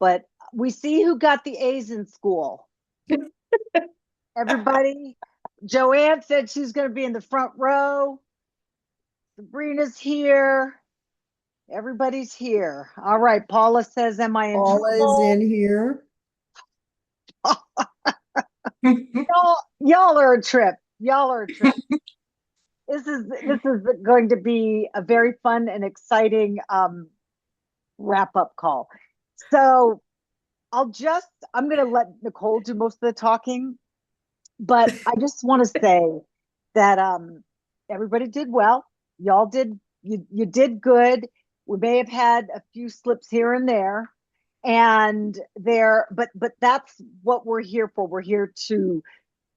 but we see who got the A's in school. Everybody, Joanne said she's going to be in the front row. Sabrina's here. Everybody's here. All right. Paula says, am I in Paula is trouble? in here. Y'all are a trip. Y'all are a trip. This is going to be a very fun and exciting wrap up call. So I'm going to let Nicole do most of the talking, but I just want to say that everybody did well. Y'all did you did good. We may have had a few slips here and there, and there, but that's what we're here for. We're here to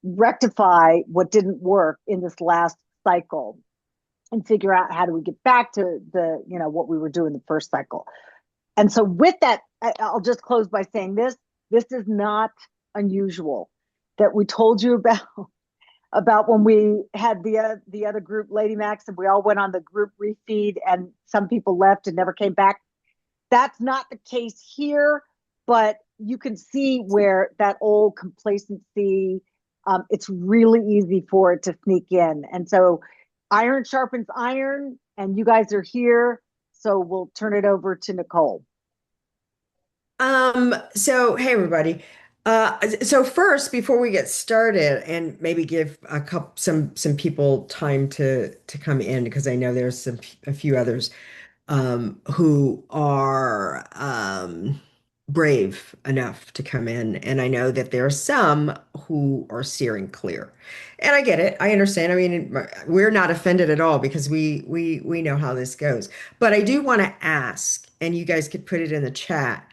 rectify what didn't work in this last cycle and figure out how do we get back to the what we were doing the first cycle. And so with that, I'll just close by saying this is not unusual that we told you about when we had the other group, Lady Max, and we all went on the group refeed and some people left and never came back. That's not the case here, but you can see where that old complacency, it's really easy for it to sneak in. And so iron sharpens iron, and you guys are here. So we'll turn it over to Nicole. So hey everybody. So first, before we get started, and maybe give a couple some people time to come in because I know there's a few others who are brave enough to come in, and I know that there are some who are steering clear, and I get it. I understand. I mean, we're not offended at all because we know how this goes. But I do want to ask, and you guys could put it in the chat.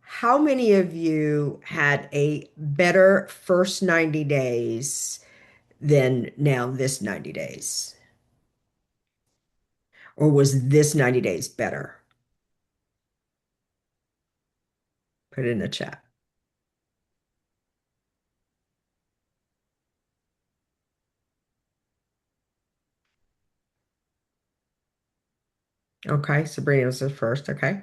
How many of you had a better first 90 days than now this 90 days? Or was this 90 days better? Put it in the chat. Okay, Sabrina was the first. Okay.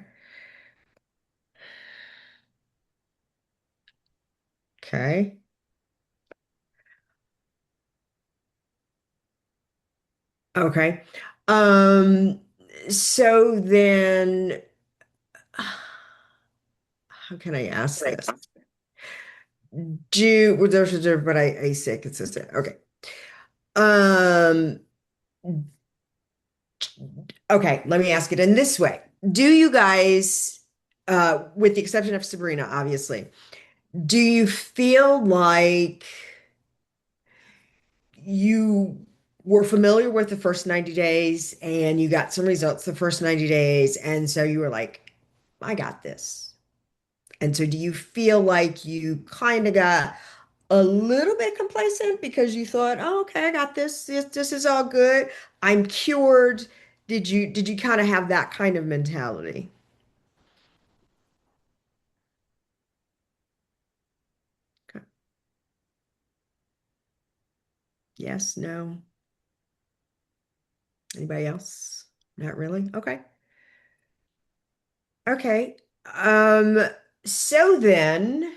Okay. Okay. Um, so then how can I ask this? Well, but I say consistent. Okay. Um, okay, let me ask it in this way. Do you guys, with the exception of Sabrina, obviously, do you feel like you were familiar with the first 90 days and you got some results the first 90 days, and so you were like, I got this. And so do you feel like you kind of got a little bit complacent because you thought, oh, okay, I got this. This is all good. I'm cured. Did you kind of have that kind of mentality? Okay. Yes, no. Anybody else? Not really? Okay. Okay. Um, so then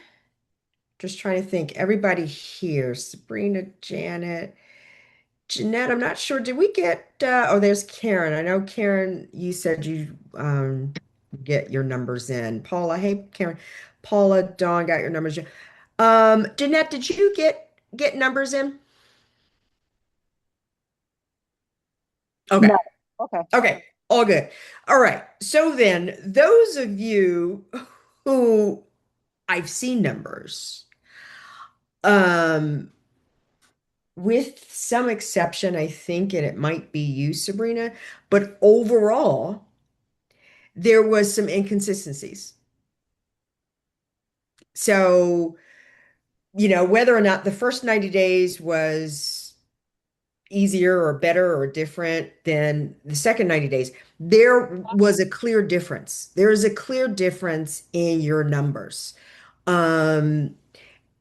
just trying to think, everybody here, Sabrina, Janet, Jeanette, I'm not sure. Did we get oh, there's Karen. I know Karen, you said you get your numbers in. Paula, hey Karen. Paula, Dawn got your numbers in. Jeanette, did you get numbers in? Okay. No. Okay. Okay. All good. All right. So then those of you who I've seen numbers, um, with some exception, I think, and it might be you, Sabrina, but overall, there was some inconsistencies. So, whether or not the first 90 days was easier or better or different than the second 90 days, there was a clear difference. There is a clear difference in your numbers. Um,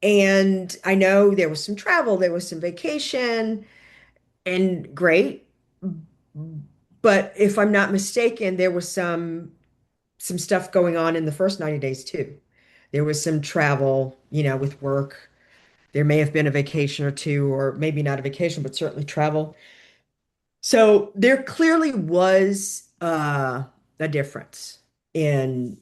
and I know there was some travel, there was some vacation, and great. But if I'm not mistaken, there was some stuff going on in the first 90 days too. There was some travel, with work. There may have been a vacation or two, or maybe not a vacation, but certainly travel. So there clearly was a difference in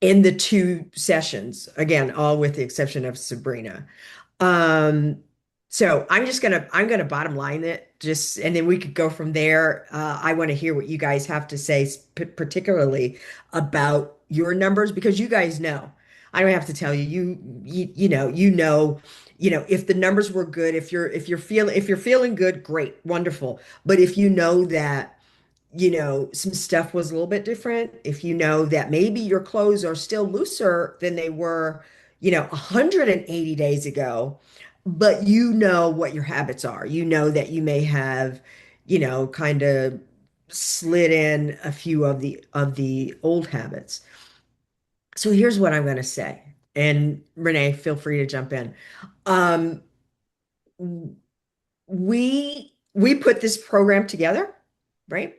in the two sessions. Again, all with the exception of Sabrina. Um, so I'm gonna bottom line it just, and then we could go from there. I want to hear what you guys have to say, particularly about your numbers, because you guys know. I don't have to tell you. If the numbers were good, if you're feeling good, great, wonderful. But if you know that some stuff was a little bit different, if you know that maybe your clothes are still looser than they were, 180 days ago, but you know what your habits are. You know that you may have, kind of slid in a few of the old habits. So here's what I'm going to say. And Renee, feel free to jump in. Um, we put this program together, right?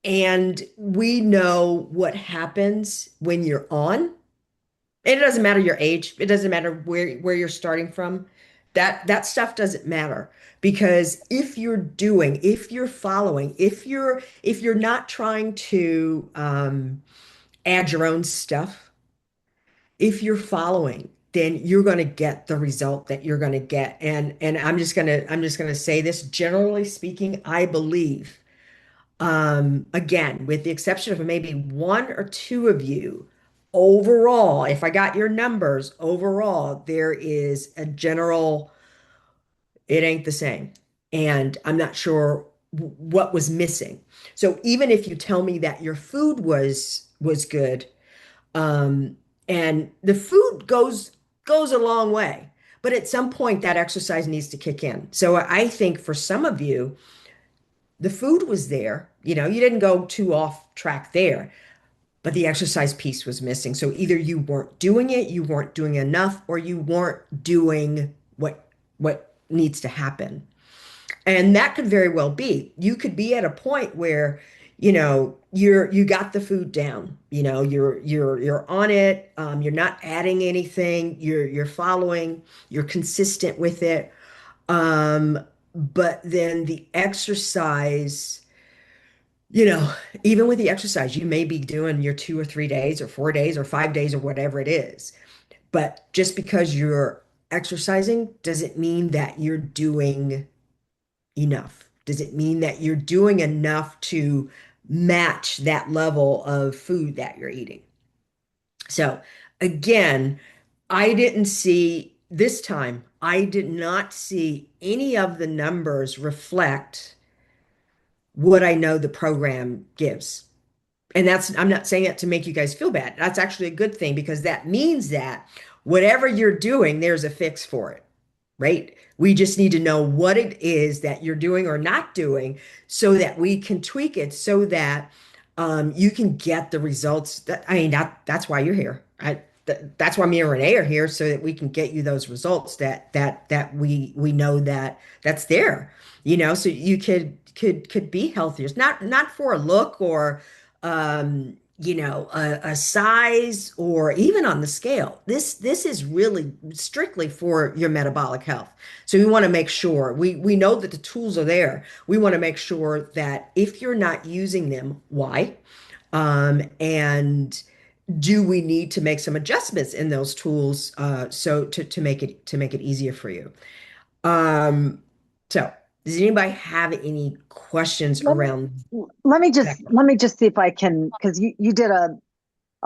And we know what happens when you're on. It doesn't matter your age. It doesn't matter where you're starting from. That stuff doesn't matter because if you're following, if you're not trying to add your own stuff, if you're following, then you're going to get the result that you're going to get. And I'm just gonna say this, generally speaking, I believe again, with the exception of maybe one or two of you, overall, if I got your numbers, overall, there is a general, it ain't the same. And I'm not sure what was missing. So even if you tell me that your food was good, um, and the food goes a long way, but at some point that exercise needs to kick in. So I think for some of you, the food was there. You didn't go too off track there, but the exercise piece was missing. So either you weren't doing it, you weren't doing enough, or you weren't doing what needs to happen. And that could very well be. You could be at a point where, you got the food down. You're on it. You're not adding anything. You're following. You're consistent with it. Um, but then the exercise, you know, even with the exercise, you may be doing your 2 or 3 days or 4 days or 5 days or whatever it is. But just because you're exercising doesn't mean that you're doing enough. Does it mean that you're doing enough to match that level of food that you're eating? So again, I didn't see this time, I did not see any of the numbers reflect what I know the program gives. And I'm not saying it to make you guys feel bad. That's actually a good thing because that means that whatever you're doing, there's a fix for it, right? We just need to know what it is that you're doing or not doing so that we can tweak it so that you can get the results that's why you're here. That's why me and Renee are here so that we can get you those results that we know that's there, so you could be healthier. It's not for a look or a size or even on the scale. This is really strictly for your metabolic health. So we want to make sure we know that the tools are there. We want to make sure that if you're not using them, why? And do we need to make some adjustments in those tools so to make it easier for you? Um, so does anybody have any questions Let me around let me that? just see if I can, because you did a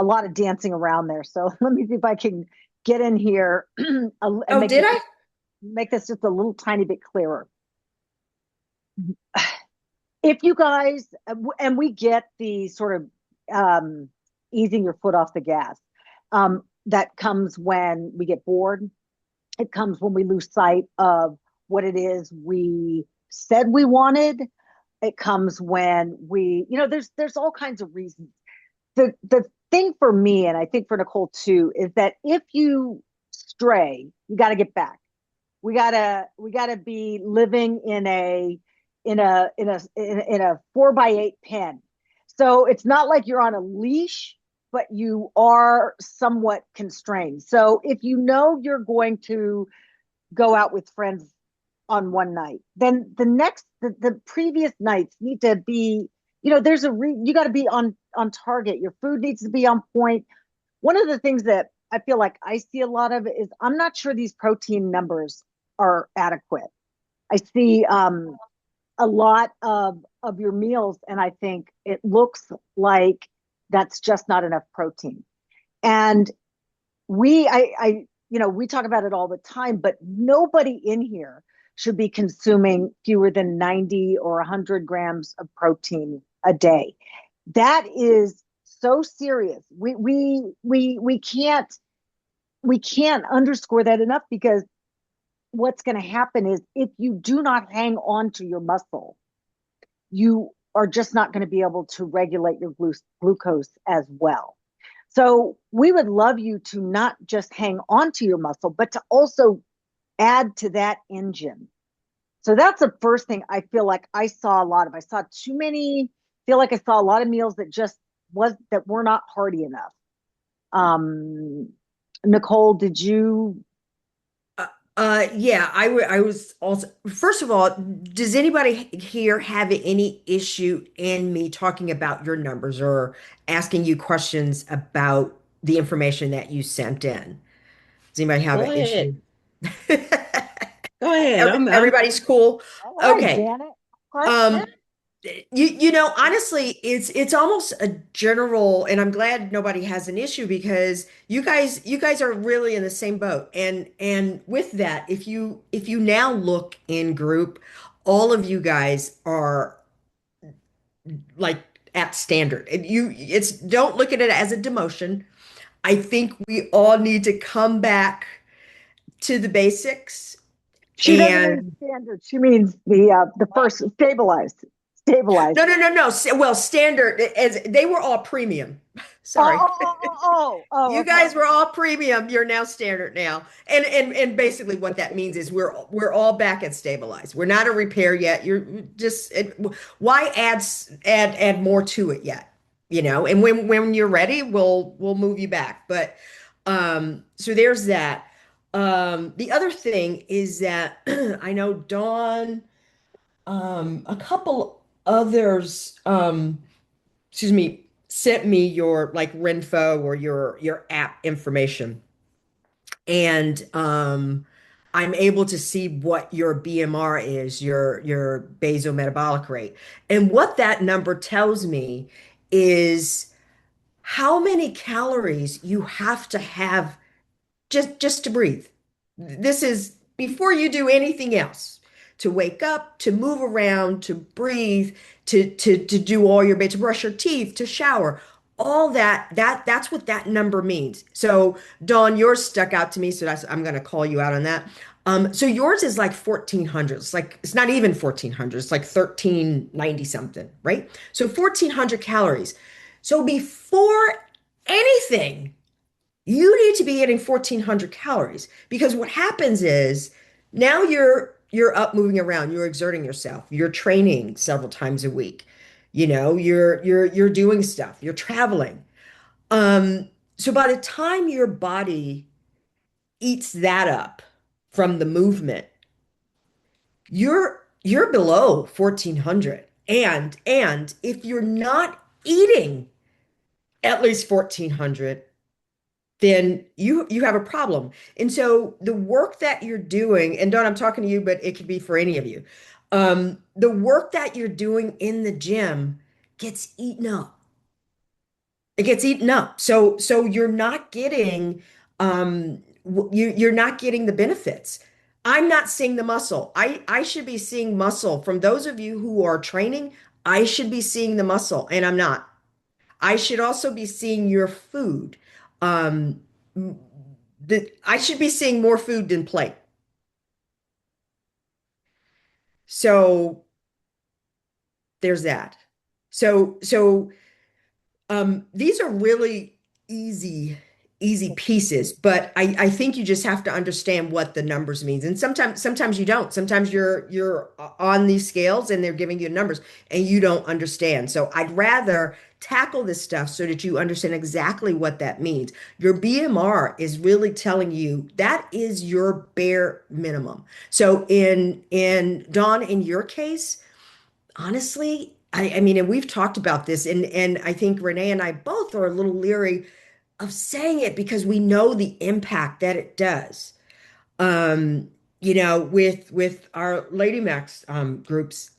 lot of dancing around there. So let me see if I can get in here and Oh, did I? make this just a little tiny bit clearer. If you guys, and we get the sort of easing your foot off the gas, that comes when we get bored. It comes when we lose sight of what it is we said we wanted. It comes when there's all kinds of reasons. The thing for me, and I think for Nicole too, is that if you stray, you got to get back. We gotta be living in a 4x8 pen. So it's not like you're on a leash. but you are somewhat constrained. So if you know you're going to go out with friends on one night, then the previous nights need to be, you got to be on target. Your food needs to be on point. One of the things that I feel like I see a lot of is I'm not sure these protein numbers are adequate. I see a lot of your meals, and I think it looks like that's just not enough protein. And we talk about it all the time, but nobody in here should be consuming fewer than 90 or 100 grams of protein a day. That is so serious. We can't underscore that enough, because what's going to happen is if you do not hang on to your muscle, you are just not going to be able to regulate your glucose as well. So we would love you to not just hang on to your muscle, but to also add to that engine. So that's the first thing I feel like I saw a lot of. I saw too many, feel like I saw a lot of meals that were not hearty enough. Nicole, did you? Yeah, I was also, first of all, does anybody here have any issue in me talking about your numbers or asking you questions about the information that you sent in? Does anybody have Go an ahead. issue? Go ahead. I'm Everybody's cool. All right, Okay. Janet. Question? Um, honestly, it's almost a general, and I'm glad nobody has an issue because you guys are really in the same boat. And with that, if you now look in group, all of you guys are like at standard. And it's don't look at it as a demotion. I think we all need to come back to the basics She doesn't mean and standard. She means the first stabilized. Stabilized. no. Well, standard as they were all premium. Oh, Sorry. oh, oh, oh, oh, oh, You okay. guys were all premium. You're now standard now. And basically what that means is we're all back at stabilized. We're not a repair yet. You're just why add more to it yet? And when you're ready, we'll move you back. But so there's that. The other thing is that I know Dawn, a couple others excuse me, sent me your like Renfo or your app information. And I'm able to see what your BMR is, your basal metabolic rate. And what that number tells me is how many calories you have to have just to breathe. This is before you do anything else. To wake up, to move around, to breathe, to do all your to brush your teeth, to shower. All that's what that number means. So Dawn, yours stuck out to me, so I'm gonna call you out on that. So yours is like 1400. It's not even 1400, it's like 1390 something, right? So 1400 calories. So before anything, you need to be getting 1400 calories because what happens is now you're up moving around, you're exerting yourself, you're training several times a week. You're doing stuff, you're traveling. So by the time your body eats that up from the movement, you're below 1400. And if you're not eating at least 1400, then you have a problem. And so the work that you're doing, and Dawn, I'm talking to you, but it could be for any of you. The work that you're doing in the gym gets eaten up. It gets eaten up. So you're not getting you're not getting the benefits. I'm not seeing the muscle. I should be seeing muscle from those of you who are training. I should be seeing the muscle, and I'm not. I should also be seeing your food. Um, I should be seeing more food than plate. So there's that. So these are really easy, easy pieces, but I think you just have to understand what the numbers means. And sometimes you don't. Sometimes you're on these scales and they're giving you numbers and you don't understand. So I'd rather tackle this stuff so that you understand exactly what that means. Your BMR is really telling you that is your bare minimum. So in Dawn, in your case, honestly, I mean, and we've talked about this, and I think Renee and I both are a little leery of saying it because we know the impact that it does. Um, with our Lady Max groups,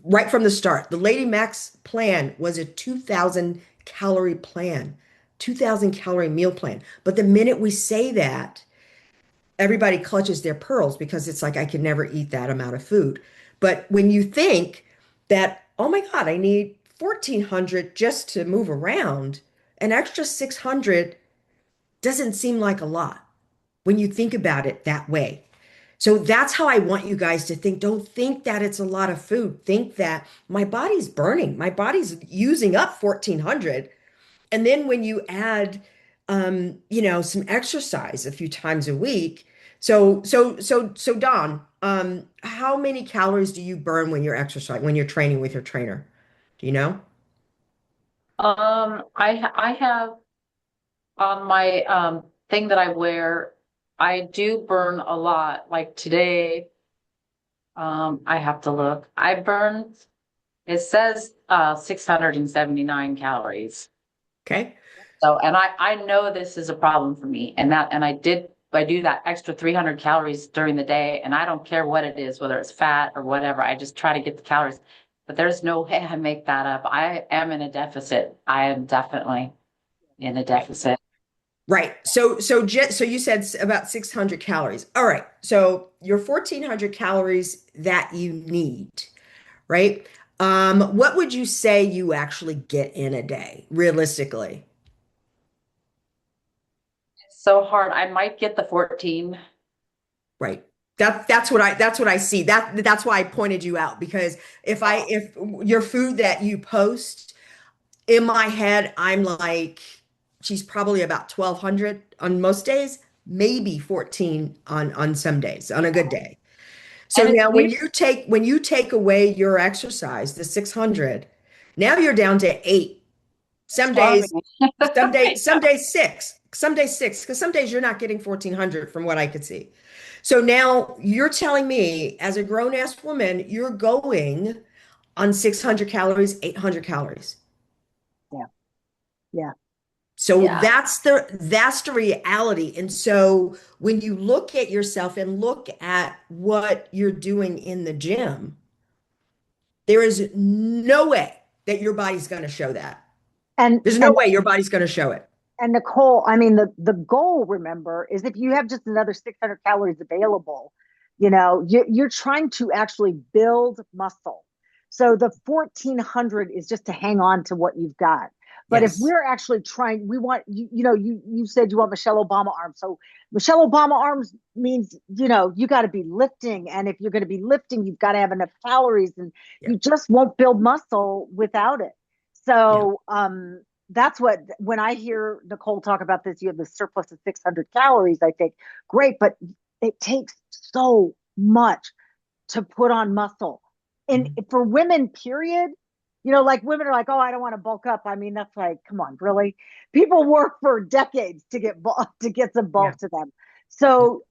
right from the start, the Lady Max plan was a 2,000 calorie plan, 2,000 calorie meal plan. But the minute we say that, everybody clutches their pearls because it's like I can never eat that amount of food. But when you think that, oh my God, I need 1,400 just to move around, an extra 600 doesn't seem like a lot when you think about it that way. So that's how I want you guys to think. Don't think that it's a lot of food. Think that my body's burning. My body's using up 1,400. And then when you add, some exercise a few times a week. So Don, how many calories do you burn when you're exercising, when you're training with your trainer? Do you know? I have on my thing that I wear, I do burn a lot. Like today, I have to look. I burned, it says 679 calories. Okay. So, and I know this is a problem for me, and I do that extra 300 calories during the day, and I don't care what it is, whether it's fat or whatever. I just try to get the calories, but there's no way I make that up. I am in a deficit. I am definitely in a Right. deficit. Right. So you said about 600 calories. All right. So your 1,400 calories that you need, right? What would you say you actually get in a day, realistically? It's so hard. I might get the 14. Right. That's what I see. That's why I pointed you out because if your food that you post in my head, I'm like, she's probably about 1,200 on most days, maybe 14 on some days, on a good day. So And it's now weird. when you take away your exercise, the 600, now you're down to eight. It's Some days, starving. some days six, because some days you're not getting 1,400 from what I could see. So now you're telling me, as a grown ass woman, you're going on 600 calories, 800 calories. Yeah. Yeah. So Yeah. that's the reality. And so when you look at yourself and look at what you're doing in the gym, there is no way that your body's going to show that. And There's no and way your body's going to show it. and Nicole, I mean the goal, remember, is if you have just another 600 calories available, you're trying to actually build muscle. So the 1,400 is just to hang on to what you've got. But if Yes. we're actually trying, we want you said you want Michelle Obama arms. So Michelle Obama arms means, you got to be lifting, and if you're going to be lifting, you've got to have enough calories, and Yeah. you just won't build muscle without it. Yeah. So that's what, when I hear Nicole talk about this, you have the surplus of 600 calories, I think, great, but it takes so much to put on muscle. And Mhm. for women, period, like women are like, oh, I don't want to bulk up. I mean, that's like, come on, really? People work for decades to get some Yeah. bulk to them. Yeah. So,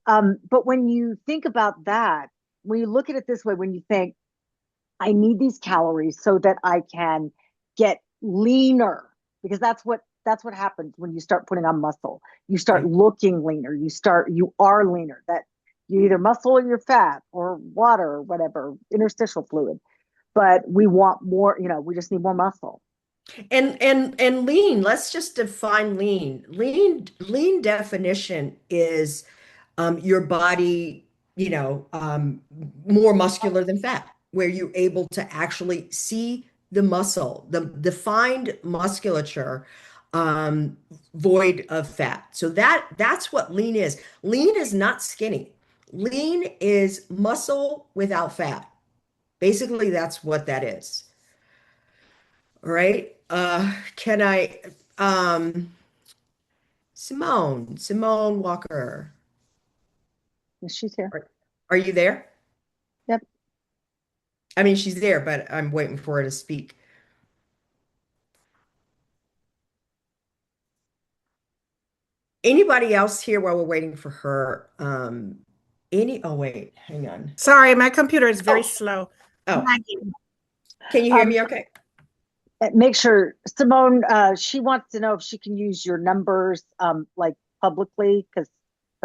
but when you think about that, when you look at it this way, when you think, I need these calories so that I can get leaner, because that's what happens when you start putting on muscle. You start Right. looking leaner. You are leaner. That you either muscle or you're fat or water or whatever, interstitial fluid. But we want more, we just need more muscle. And lean, let's just define lean. Lean definition is your body, more muscular than fat, where you're able to actually see the muscle, the defined musculature, void of fat. So that's what lean is. Lean is not skinny. Lean is muscle without fat. Basically, that's what that is. All right. Can I, um, Simone Walker. She's here. Are you there? Yep. I mean, she's there, but I'm waiting for her to speak. Anybody else here while we're waiting for her? Oh wait, hang on. Sorry, my computer is very Oh. slow. Oh, can you hear me okay? Make sure Simone, she wants to know if she can use your numbers like publicly, because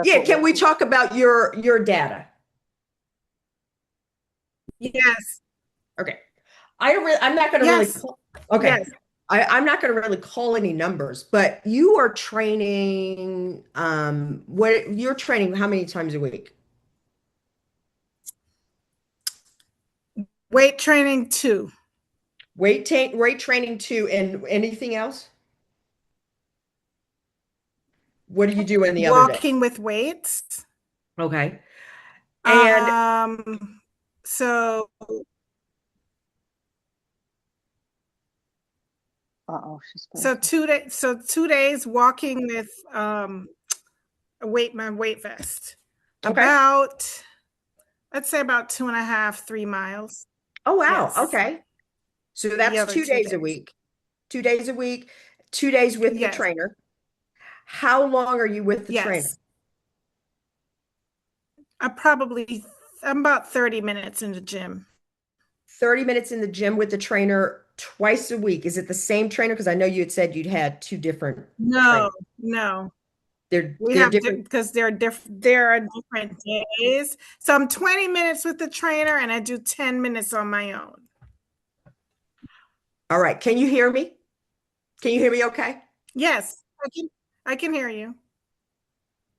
Yeah, can we talk about your data? Yes. Okay. I'm not going to really Yes. okay. Yes. I'm not going to really call any numbers, but you are training what you're training how many times a week? Weight training 2. Weight training 2 and anything else? What do you do in the other day? Walking with weights. Okay. And so she's 2 days. So 2 days walking with my weight vest. okay. About, let's say about 2.5, 3 miles. Oh wow. Yes. Okay. So that's other 2 2 days a days. week. 2 days a week, 2 days with the Yes. trainer. How long are you with the trainer? Yes. I'm about 30 minutes in the gym. 30 minutes in the gym with the trainer twice a week. Is it the same trainer? Because I know you had said you'd had 2 different No, trainers. no. They're different different. because there are different days. So I'm 20 minutes with the trainer and I do 10 minutes on my own. All right. Can you hear me? Can you hear me okay? Yes, I can hear you.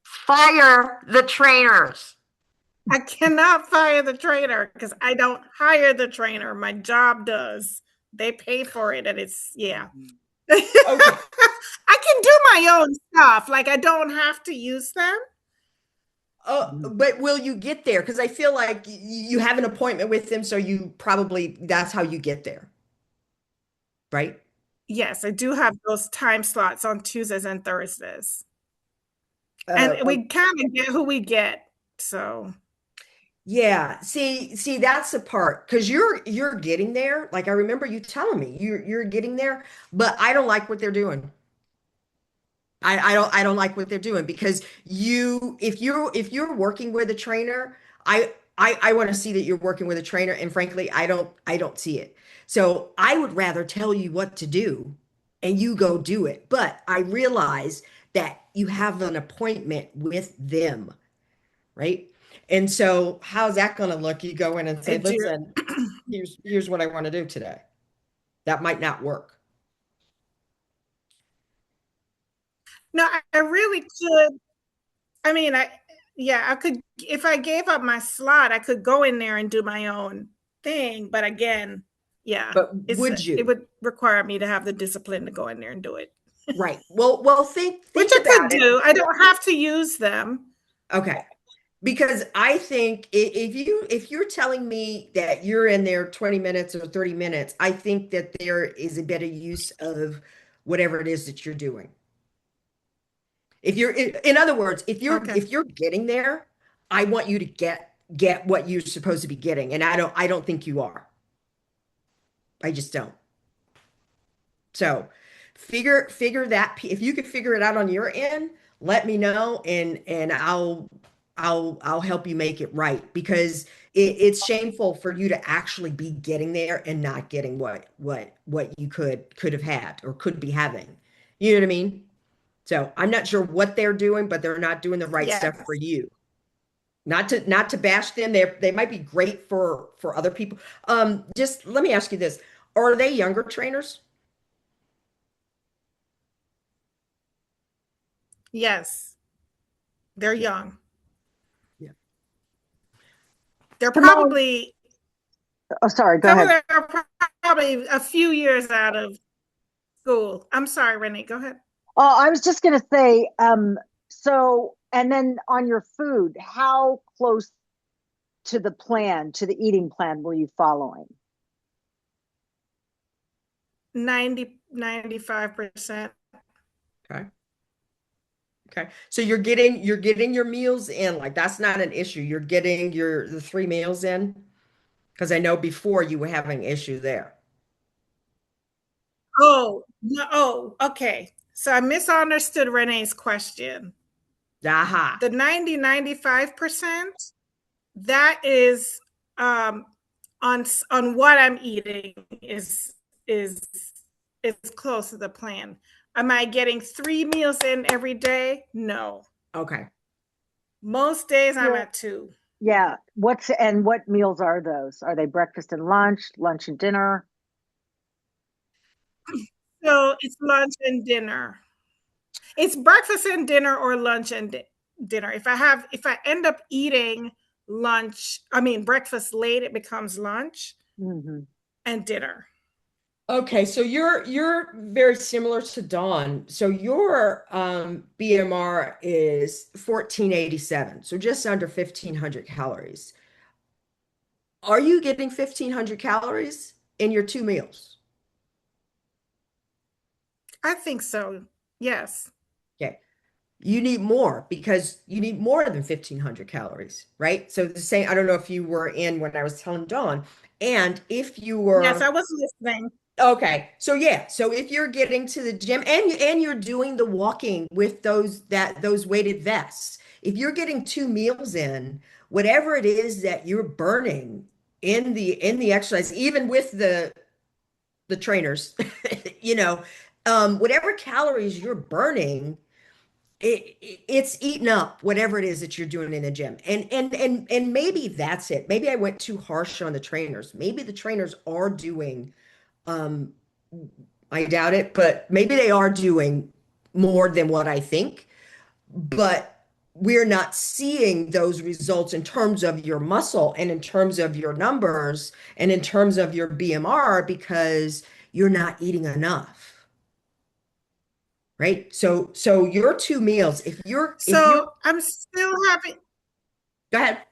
Fire the trainers. I cannot fire the trainer because I don't hire the trainer. My job does. They pay for it and it's yeah. Okay. I can do my own stuff. Like I don't have to use them. But will you get there? Because I feel like you have an appointment with them, so you probably that's how you get there. Right? Yes, I do have those time slots on Tuesdays and Thursdays. And we kind of get who we get. So yeah, see, that's the part because you're getting there. Like I remember you telling me you're getting there, but I don't like what they're doing. I don't like what they're doing because if you're working with a trainer, I want to see that you're working with a trainer, and frankly, I don't see it. So I would rather tell you what to do and you go do it. But I realize that you have an appointment with them, right? And so how's that going to look? You go in and say, listen, here's what I want to do today. That might not work. no, I really could. I mean, I could, if I gave up my slot, I could go in there and do my own thing. But again, yeah, But would you? It would require me to have the discipline to go in there and do it. Right. Well, think Which I about could it. do. I don't have to use them. Okay. Because I think if you're telling me that you're in there 20 minutes or 30 minutes, I think that there is a better use of whatever it is that you're doing. If you're in other words, if you're getting there, I want you to get what you're supposed to be getting, and I don't think you are. I just don't. So figure that if you could figure it out on your end, let me know and I'll help you make it right because it's shameful for you to actually be getting there and not getting what you could have had or could be having. You know what I mean? So I'm not sure what they're doing, but they're not doing the right Yes. stuff for you. Not to bash them. They might be great for other people. Just let me ask you this. Are they younger trainers? Yes. They're young. Yeah. They're Simone. probably Oh, sorry, go some ahead. of them are probably a few years out of school. I'm sorry, Renee, go ahead. Oh, I was just gonna say, so and then on your food, how close to the eating plan were you following? 95%. Okay. Okay. So you're getting your meals in. Like that's not an issue. You're getting the 3 meals in. Because I know before you were having issue there. Oh, no, oh, okay. So I misunderstood Renee's question. Aha. The 95%, that is on what I'm eating is is close to the plan. Am I getting 3 meals in every day? No. Okay. Most days I'm Yeah. at 2. Yeah. What meals are those? Are they breakfast and lunch and dinner? So it's lunch and dinner. It's breakfast and dinner or lunch and dinner. If I end up eating breakfast late, it becomes lunch Mm-hmm. and dinner. Okay, so you're very similar to Dawn. So your BMR is 1487, so just under 1500 calories. Are you getting 1500 calories in your 2 meals? I think so. Yes. Okay. You need more because you need more than 1500 calories, right? So the same, I don't know if you were in when I was telling Dawn, and if you Yes, were I was listening. okay, so yeah, so if you're getting to the gym and you're doing the walking with those weighted vests, if you're getting 2 meals in, whatever it is that you're burning in the exercise, even with the trainers, you know, whatever calories you're burning, it's eating up whatever it is that you're doing in the gym. And maybe that's it. Maybe I went too harsh on the trainers. Maybe the trainers are doing um, I doubt it, but maybe they are doing more than what I think. But we're not seeing those results in terms of your muscle and in terms of your numbers and in terms of your BMR because you're not eating enough. Right? So your 2 meals, if you're So I'm still having go ahead.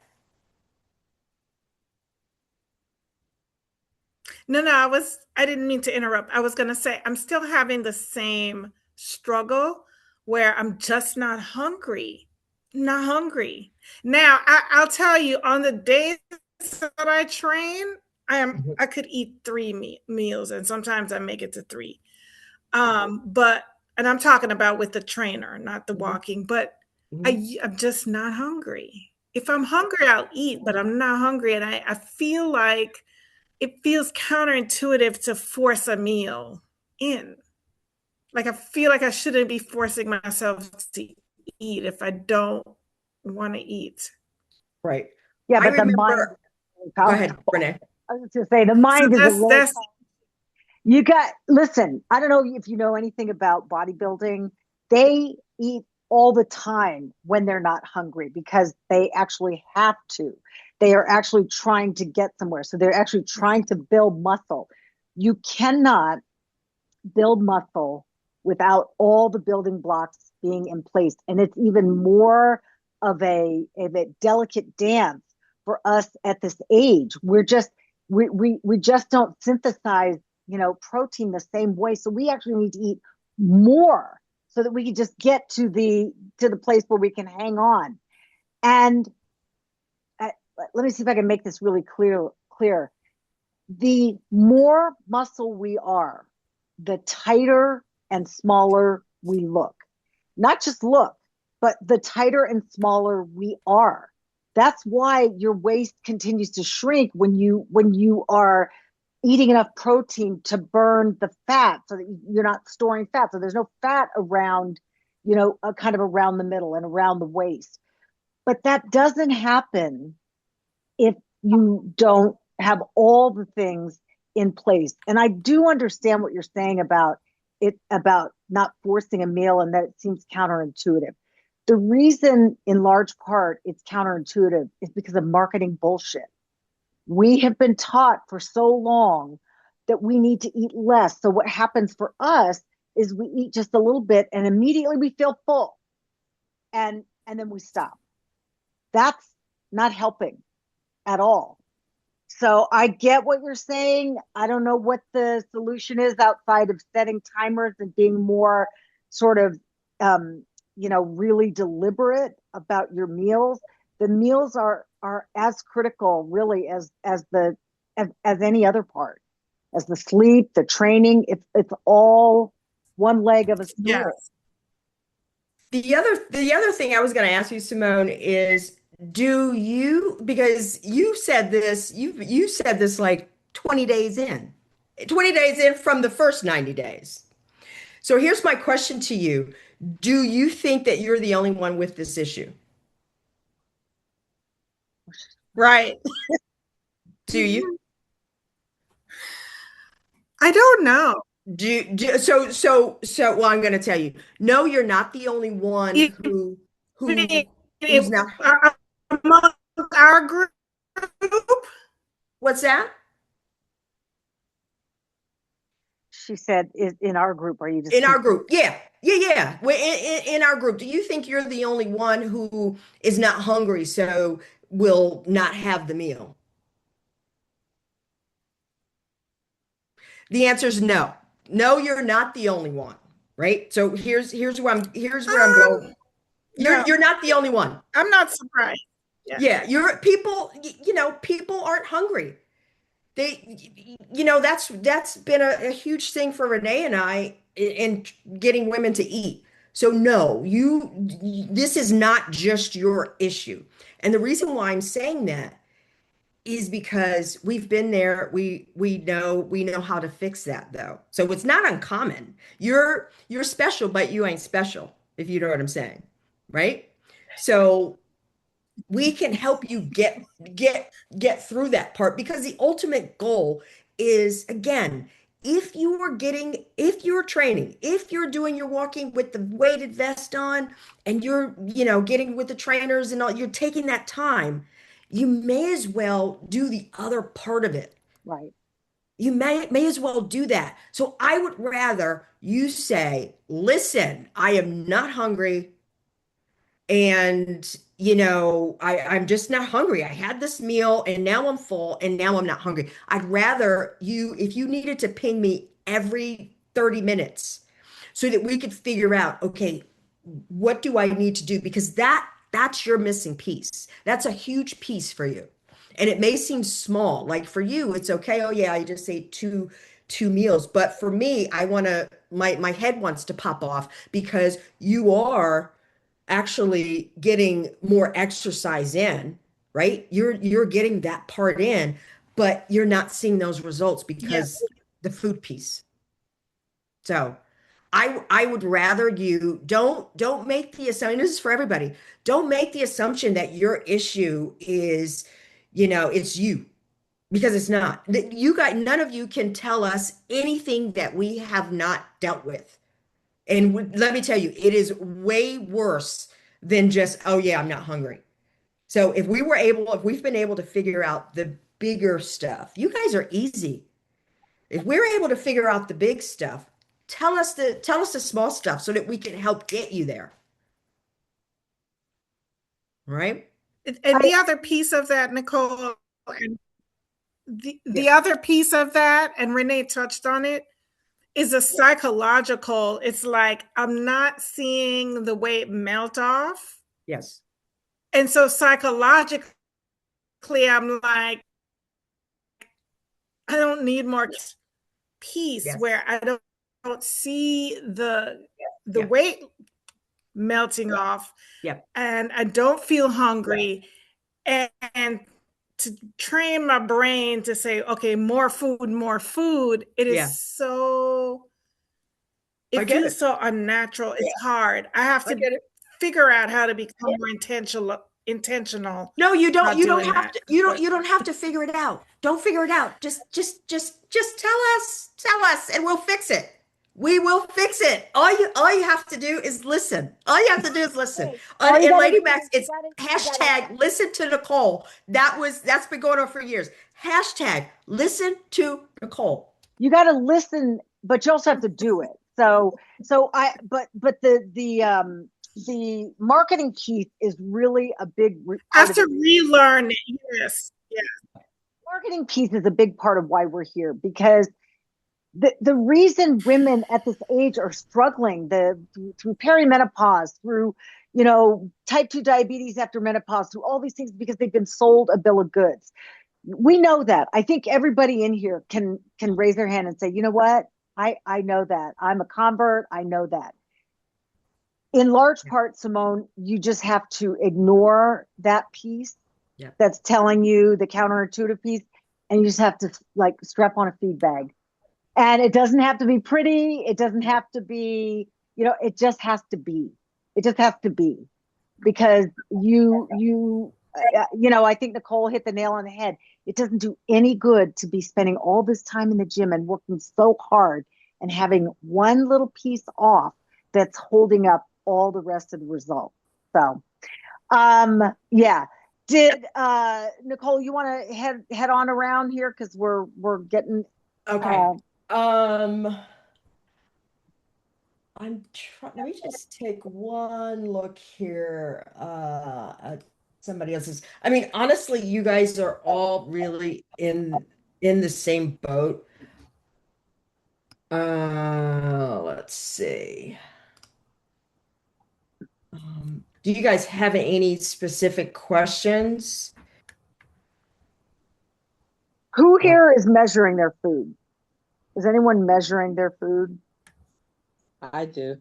no, I didn't mean to interrupt. I was going to say I'm still having the same struggle where I'm just not hungry. Not hungry. Now, I'll tell you on the days that I train, Mhm, I could eat 3 meals and sometimes I make it to 3. But and I'm talking about with the trainer, not the mhm, walking, but mhm. I'm just not hungry. If I'm hungry, I'll eat, but I'm not hungry. And I feel like it feels counterintuitive to force a meal in. Like I feel like I shouldn't be forcing myself to eat if I don't want to eat. Right. Yeah, I but the mind remember, is go ahead, powerful. Renee. I was just say the So mind is a little. that's Listen, I don't know if you know anything about bodybuilding. They eat all the time when they're not hungry because they actually have to. They are actually trying to get somewhere. So they're actually trying to build muscle. You cannot build muscle without all the building blocks being in place. And it's even more of a delicate dance for us at this age. We just don't synthesize, protein the same way. So we actually need to eat more so that we can just get to the place where we can hang on. And uh, let me see if I can make this really clear. The more muscle we are, the tighter and smaller we look. Not just look, but the tighter and smaller we are. That's why your waist continues to shrink when you are eating enough protein to burn the fat so that you're not storing fat. So there's no fat around, kind of around the middle and around the waist. But that doesn't happen if you don't have all the things in place. And I do understand what you're saying about not forcing a meal and that it seems counterintuitive. The reason, in large part, it's counterintuitive is because of marketing bullshit. We have been taught for so long that we need to eat less. So what happens for us is we eat just a little bit and immediately we feel full and then we stop. That's not helping at all. So I get what you're saying. I don't know what the solution is outside of setting timers and being more sort of really deliberate about your meals. The meals are as critical really as any other part, as the sleep, the training. It's all one leg of a stool. Yes. The other thing I was going to ask you, Simone, is because you said this, you said this like 20 days in. 20 days in from the first 90 days. So here's my question to you. Do you think that you're the only one with this issue? Right. Do you? I don't know. Well, I'm going to tell you. No, you're not the only one who's not. Among our group. What's that? She said, in our group, are you just in our group? Yeah. In our group, do you think you're the only one who is not hungry, so will not have the meal? The answer is no. No, you're not the only one, right? So here's where I'm going. You're not the only one. I'm not surprised. Yeah, people aren't hungry. That's been a huge thing for Renee and I in getting women to eat. So no, this is not just your issue. And the reason why I'm saying that is because we've been there. We know how to fix that though. So it's not uncommon. You're special, but you ain't special, if you know what I'm saying. Right? So we can help you get through that part, because the ultimate goal is, again, if you're training, if you're doing your walking with the weighted vest on, and you're getting with the trainers and all, you're taking that time, you may as well do the other part of it. Right. You may as well do that. So I would rather you say, listen, I am not hungry, and I'm just not hungry. I had this meal and now I'm full and now I'm not hungry. I'd rather if you needed to ping me every 30 minutes so that we could figure out, okay, what do I need to do? Because that's your missing piece. That's a huge piece for you. And it may seem small. Like for you, it's okay. Oh yeah, I just ate two meals. But for me, my head wants to pop off, because you are actually getting more exercise in, right? You're getting that part in, but you're not seeing those results because the food piece. So I would rather you don't make the assumption. This is for everybody. Don't make the assumption that your issue is, it's you, because it's not. None of you can tell us anything that we have not dealt with. And let me tell you, it is way worse than just, oh yeah, I'm not hungry. So if we've been able to figure out the bigger stuff, you guys are easy. If we're able to figure out the big stuff, tell us the small stuff so that we can help get you there. Right? And the other piece of that, Nicole, and the other piece of that, and Renee touched on it, is a psychological. It's like, I'm not seeing the weight melt off. Yes. And so psychologically, I'm like, I don't need more peace where I don't see the weight melting off. Yep. And I don't feel hungry. And to train my brain to say, okay, more food, it is so, it feels so unnatural. It's hard. I have to figure out how to become more intentional. No, you don't have to. You don't have to figure it out. Don't figure it out. Just tell us and we'll fix it. We will fix it. All you have to do is listen. All you have to do is listen. And Lady Max, it's hashtag listen to Nicole. That's been going on for years. Hashtag listen to Nicole. You got to listen, but you also have to do it. But the marketing piece is really a big. I have to relearn it. Yes. Marketing piece is a big part of why we're here, because the reason women at this age are struggling through perimenopause, through, type 2 diabetes after menopause, through all these things, because they've been sold a bill of goods. We know that. I think everybody in here can raise their hand and say, you know what? I know that. I'm a convert. I know that. In large part, Simone, you just have to ignore that piece that's telling you the counterintuitive piece, and you just have to like strap on a feed bag. And it doesn't have to be pretty. It doesn't have to be, it just has to be. It just has to be, because I think Nicole hit the nail on the head. It doesn't do any good to be spending all this time in the gym and working so hard and having one little piece off that's holding up all the rest of the results. So, yeah. Did Nicole, you want to head on around here, because we're getting okay. Let me just take one look here at somebody else's. I mean, honestly, you guys are all really in the same boat. Let's see. Do you guys have any specific questions? Who here is measuring their food? Is anyone measuring their food? I do.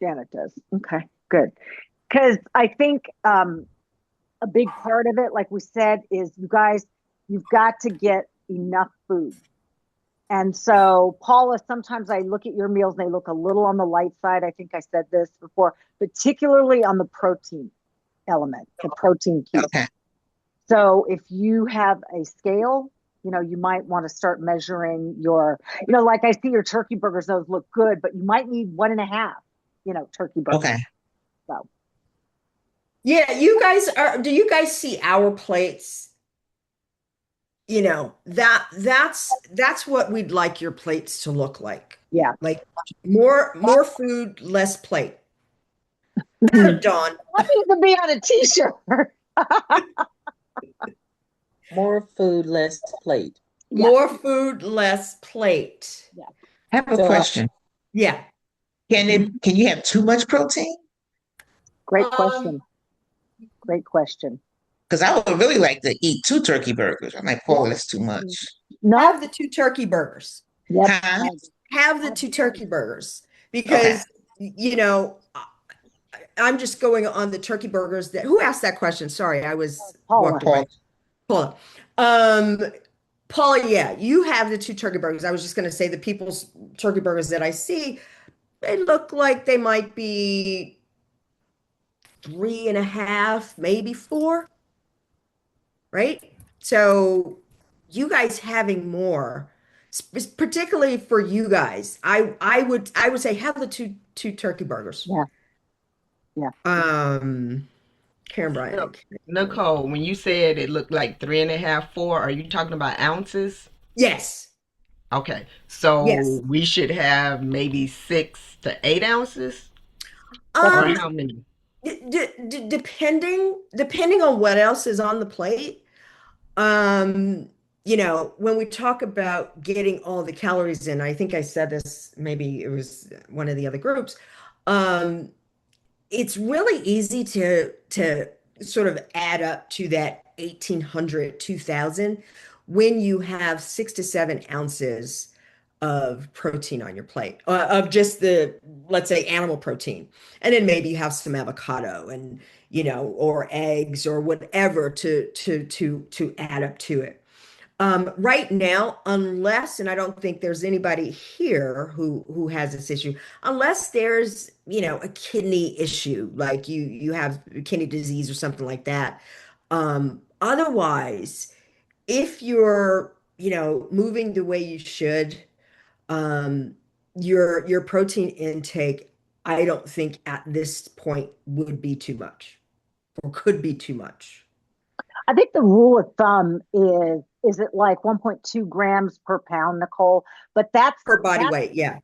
Janet does. Okay, good. Because I think a big part of it, like we said, is you guys, you've got to get enough food. And so, Paula, sometimes I look at your meals and they look a little on the light side. I think I said this before, particularly on the protein element, the protein piece. Okay. So if you have a scale, you might want to start measuring your, like I see your turkey burgers, those look good, but you might need 1.5, turkey burgers. Okay. So. Yeah, do you guys see our plates? That's what we'd like your plates to look like. Yeah. Like more food, less plate. Dawn. That needs to be on a t-shirt. More food, less plate. Yeah. More food, less plate. Yeah. I have a question. Yeah. Can you have too much protein? Great question. Great question. Because I would really like to eat 2 turkey burgers. I'm like, Paul, that's too much. No. Have the 2 turkey burgers. Yep. Huh? Have the 2 turkey burgers, because I'm just going on the turkey burgers who asked that question? Sorry, I was walked away. Paula. Paula, yeah, you have the 2 turkey burgers. I was just going to say the people's turkey burgers that I see, they look like they might be 3.5, maybe 4, right? So you guys having more, particularly for you guys, I would say have the two turkey burgers. Yeah. Yeah. Karen Bryant. Nicole, when you said it looked like 3.5, 4, are you talking about ounces? Yes. Okay, so Yes. we should have maybe 6 to 8 ounces, or how many? Depending on what else is on the plate. When we talk about getting all the calories in, I think I said this, maybe it was one of the other groups. It's really easy to sort of add up to that 1,800, 2,000 when you have 6 to 7 ounces of protein on your plate, of just let's say animal protein. And then maybe you have some avocado and, or eggs or whatever to add up to it. Right now, unless, and I don't think there's anybody here who has this issue, unless there's, a kidney issue, like you have kidney disease or something like that. Otherwise, if you're, moving the way you should, your protein intake, I don't think at this point would be too much or could be too much. I think the rule of thumb is it like 1.2 grams per pound, Nicole? But that's per body weight, yeah.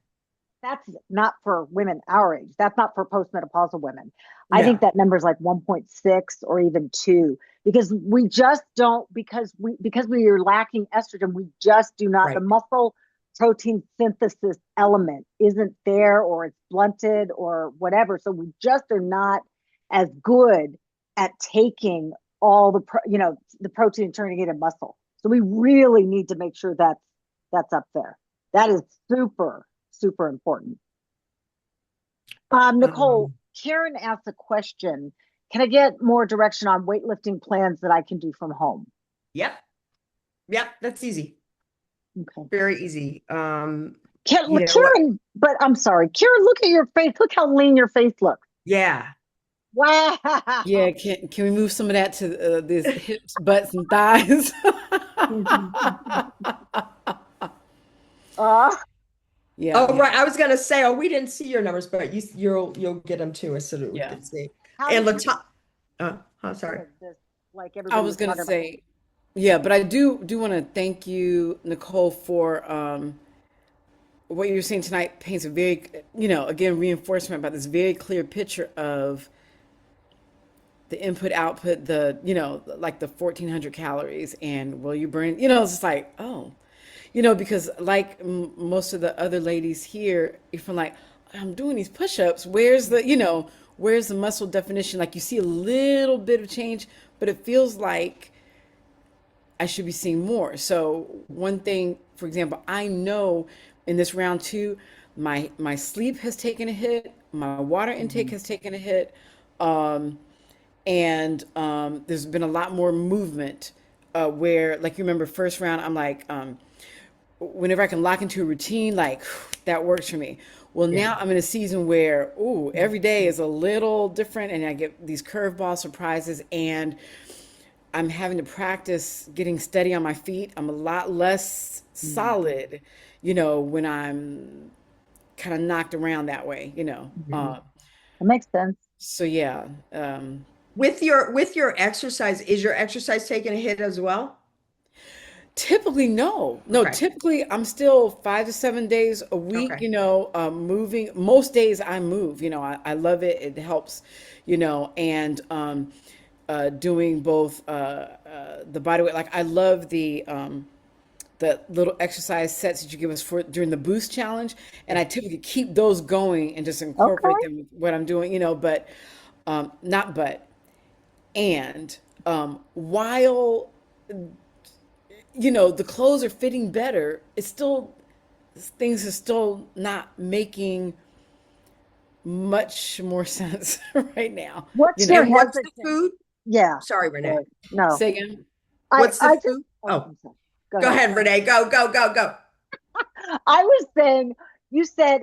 That's not for women our age. That's not for postmenopausal women. No. I think that number is like 1.6 or even 2, because we just don't, because we are lacking estrogen, we just do not, Right. the muscle protein synthesis element isn't there, or it's blunted or whatever. So we just are not as good at taking all the protein and turning it into muscle. So we really need to make sure that's up there. That is super, super important. Nicole, Karen asked a question. Can I get more direction on weightlifting plans that I can do from home? Yep. Yep, that's easy. Okay. Very easy. Karen, but I'm sorry, Karen, look at your face. Look how lean your face looks. Yeah. Wow. Yeah, can we move some of that to these hips, butts, and thighs? Yeah. Oh, right. I was gonna say, we didn't see your numbers, but you'll get them too, so that we Yeah. can see. How And did you sorry. this, like I everybody was gonna talking say, yeah, but I do want to thank you, Nicole, for what you're saying tonight paints a very, again, reinforcement about this very clear picture of the input output, like the 1400 calories, and will you burn, it's just like, oh, because like most of the other ladies here, if I'm like, I'm doing these push-ups, where's the muscle definition? Like you see a little bit of change, but it feels like I should be seeing more. So one thing, for example, I know in this round two, my sleep has taken a hit, my water intake has taken a hit, and there's been a lot more movement. Where, like, you remember first round, I'm like, whenever I can lock into a routine, like that works for me. Well, now I'm in a season where, every day is a little different, and I get these curveball surprises, and I'm having to practice getting steady on my feet. I'm a lot less solid, when I'm kind of knocked around that way, That makes sense. So yeah. With your exercise, is your exercise taking a hit as well? Typically, no. Okay. Typically I'm still 5 to 7 days a week, Okay. moving. Most days I move, I love it. It helps, and doing both the body weight. Like I love the little exercise sets that you give us for during the boost challenge, and I typically keep those going and just incorporate Okay. them with what I'm doing, but not but and while the clothes are fitting better, it's still things are still not making much more sense right now. What's You know, your And what's the hesitant? food? Yeah. Sorry, Renee. Right. No. say again. What's the I just, food? Oh, I'm sorry. go ahead, Renee. Go. I was saying, you said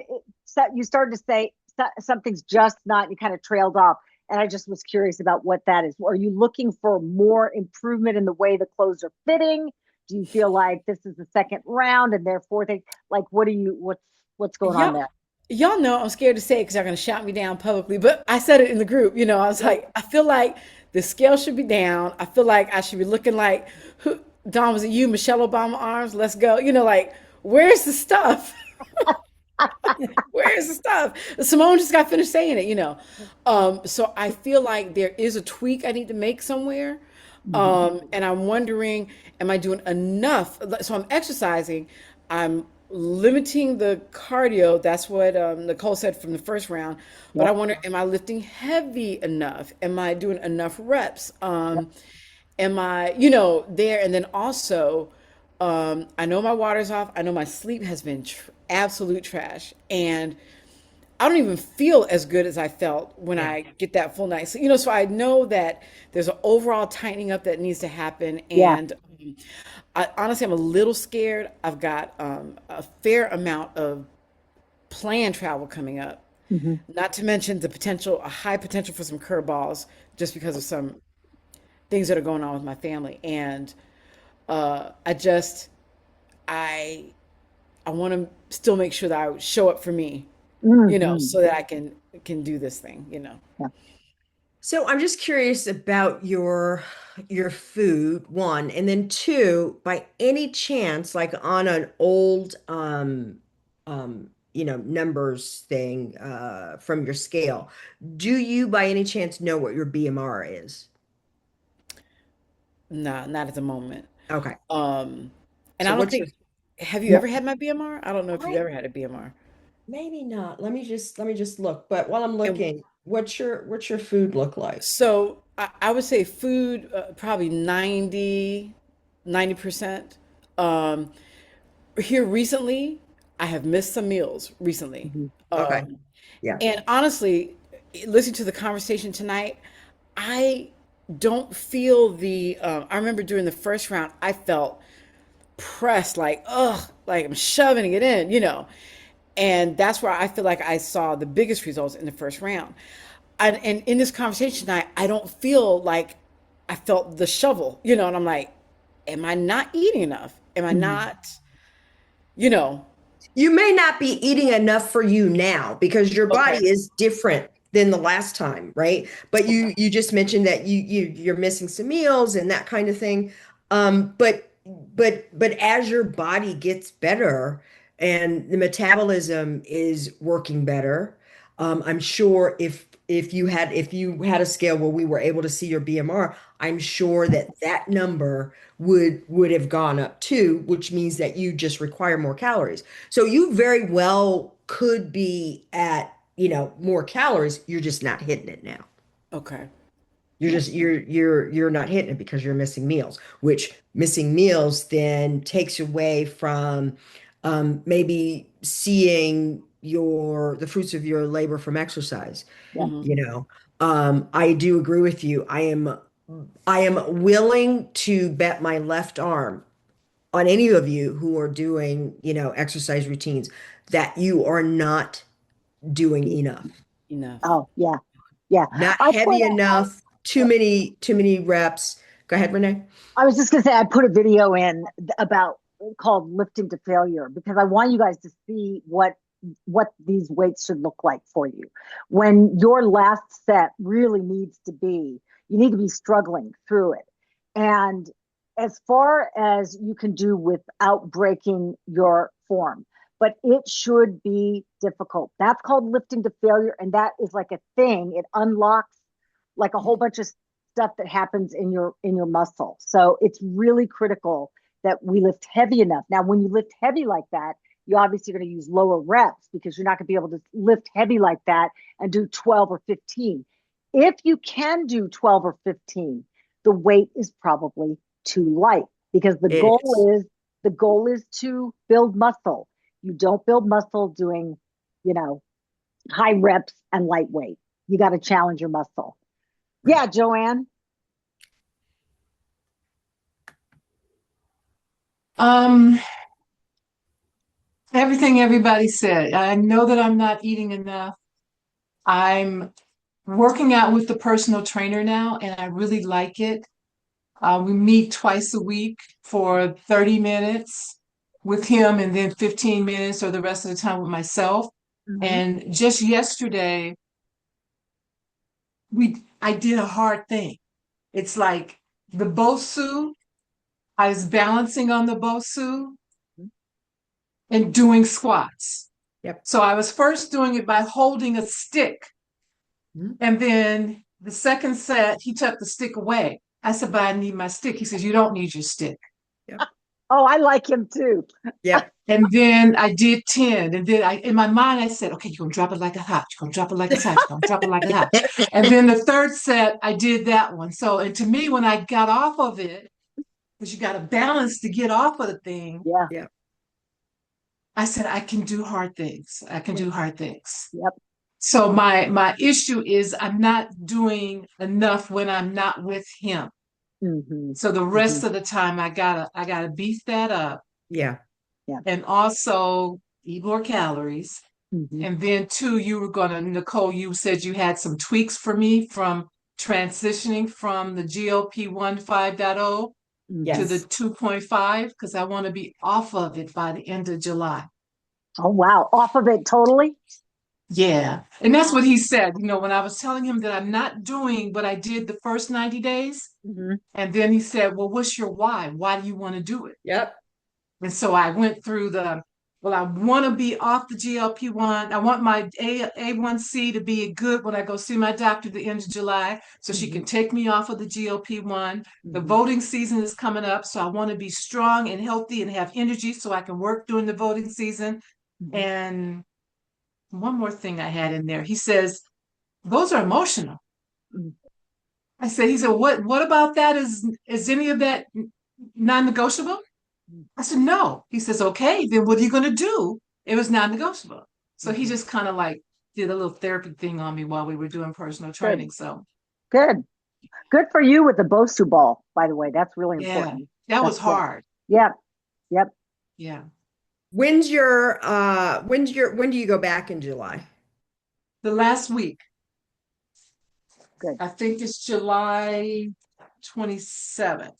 you started to say something's just not, you kind of trailed off. And I just was curious about what that is. Are you looking for more improvement in the way the clothes are fitting? Do you feel like this is the second round and therefore like, what's going on Y'all, there? y'all know I'm scared to say it because they're gonna shout me down publicly, but I said it in the group. I was like, I feel like the scale should be down. I feel like I should be looking like who Don, was it you, Michelle Obama arms? Let's go. Like, where's the stuff? Where's the stuff? Simone just got finished saying it. So I feel like there is a tweak I need to make somewhere. And I'm wondering, am I doing enough? So I'm exercising. I'm limiting the cardio. That's what Nicole said from the first round. But I Yep. wonder, am I lifting heavy enough? Am I doing enough reps? Am I, there? And then also, I know my water's off. I know my sleep has been absolute trash. And I don't even feel as good as I felt when Yeah. I get that full night. So, so I know that there's an overall tightening up that needs to happen. Yeah. And honestly, I'm a little scared. I've got a fair amount of planned travel coming up, Mhm. not to mention a high potential for some curveballs just because of some things that are going on with my family. And I just, I want to still make sure that I show up for me, Mhm. so that I can do this thing. Yeah. So I'm just curious about your food, one, and then two, by any chance, like on an old numbers thing from your scale, do you by any chance know what your BMR is? Nah, not at the moment. Okay. Um, and So I don't what's your think Have you No, ever had my BMR? I don't know if you've I ever had a BMR. maybe not. Let me just look. But while I'm And looking, what's your food look like? so I would say food, probably 90%. Um, Here recently, I have missed some meals recently. Mhm. Okay. Um, Yeah. and honestly, listening to the conversation tonight, I don't feel I remember during the first round, I felt pressed, like, ugh, like I'm shoving it in, you know. And that's where I feel like I saw the biggest results in the first round. And in this conversation tonight, I don't feel like I felt the shovel, you know, and I'm like, am I not eating enough? Am I Mhm. not, you know? You may not be eating enough for you now because your Okay. body is different than the last time, right? But Okay. you just mentioned that you're missing some meals and that kind of thing. But as your body gets better and the metabolism is working better, I'm sure if you had a scale where we were able to see your BMR, I'm sure that number would have gone up too, which means that you just require more calories. So you very well could be at, more calories. You're just not hitting it now. Okay. You're not hitting it because you're missing meals, which missing meals then takes away from maybe seeing the fruits of your labor from exercise. Yeah. Hmm. You know, I do agree with you. I am willing to bet my left arm on any of you who are doing, exercise routines that you are not doing enough. Enough. Oh, yeah. Yeah. Not I put heavy enough, too many reps. Go ahead, Renee. I was just gonna say I put a video in about called lifting to failure because I want you guys to see what these weights should look like for you. When your last set really needs to be, you need to be struggling through it. And as far as you can do without breaking your form, but it should be difficult. That's called lifting to failure. And that is like a thing. It unlocks like a whole bunch of stuff that happens in your muscle. So it's really critical that we lift heavy enough. Now, when you lift heavy like that, you obviously are going to use lower reps because you're not going to be able to lift heavy like that and do 12 or 15. If you can do 12 or 15, the weight is probably too light because It is. the goal is to build muscle. You don't build muscle doing, you know, high reps and lightweight. You got to challenge your muscle. Right. Yeah, Joanne. Um, Everything everybody said. I know that I'm not eating enough. I'm working out with the personal trainer now, and I really like it. We meet twice a week for 30 minutes with him, and then 15 minutes or the rest of the time with myself. Mhm. And just yesterday, I did a hard thing. It's like the Bosu, I was balancing on the Bosu and doing squats. Yep. So I was first doing it by holding a stick. Mhm. And then the second set, he took the stick away. I said, but I need my stick. He says, you don't need your stick. Yep. Oh, I like him too. Yep. And then I did 10. And then in my mind, I said, okay, you're going to drop it like a hot. You're going to drop it like it's hot. You're going to drop it like it's hot. And then the third set, I did that one. So, and to me, when I got off of it, because you got to balance to get off of the thing, Yeah. Yep. I said, I can do hard things. I can Yeah. do hard things. Yep. So my issue is I'm not doing enough when I'm not with him. Hmm. So the rest of the time I gotta beef that up Yeah. Yeah. and also eat more calories. Hmm. And then too, Nicole, you said you had some tweaks for me from transitioning from the GLP-1 5.0 to the Yes. 2.5 because I want to be off of it by the end of July. Oh, wow. Off of it totally? Yeah. And that's what he said. When I was telling him that I'm not doing what I did the first 90 days, Hmm. and then he said, well, what's your why? Why do you want to do it? Yep. And so I went through the well, I want to be off the GLP-1. I want my A1C to be good when I go see my doctor at the end of July, so she can take me off of the GLP-1. The voting season is coming up, so I want to be strong and healthy and have energy so I can work during the voting season. And one more thing I had in there. He says, those are emotional. He said, what about that? Is any of that non-negotiable? I said, no. He says, okay, then what are you going to do? It was non-negotiable. So he just kind of like did a little therapy thing on me while we were doing personal training. So good for you with the Bosu ball, by the way. That's really yeah, important. that was hard. Yep. Yeah. When do you go back in July? The last week. Good. I think it's July 27th.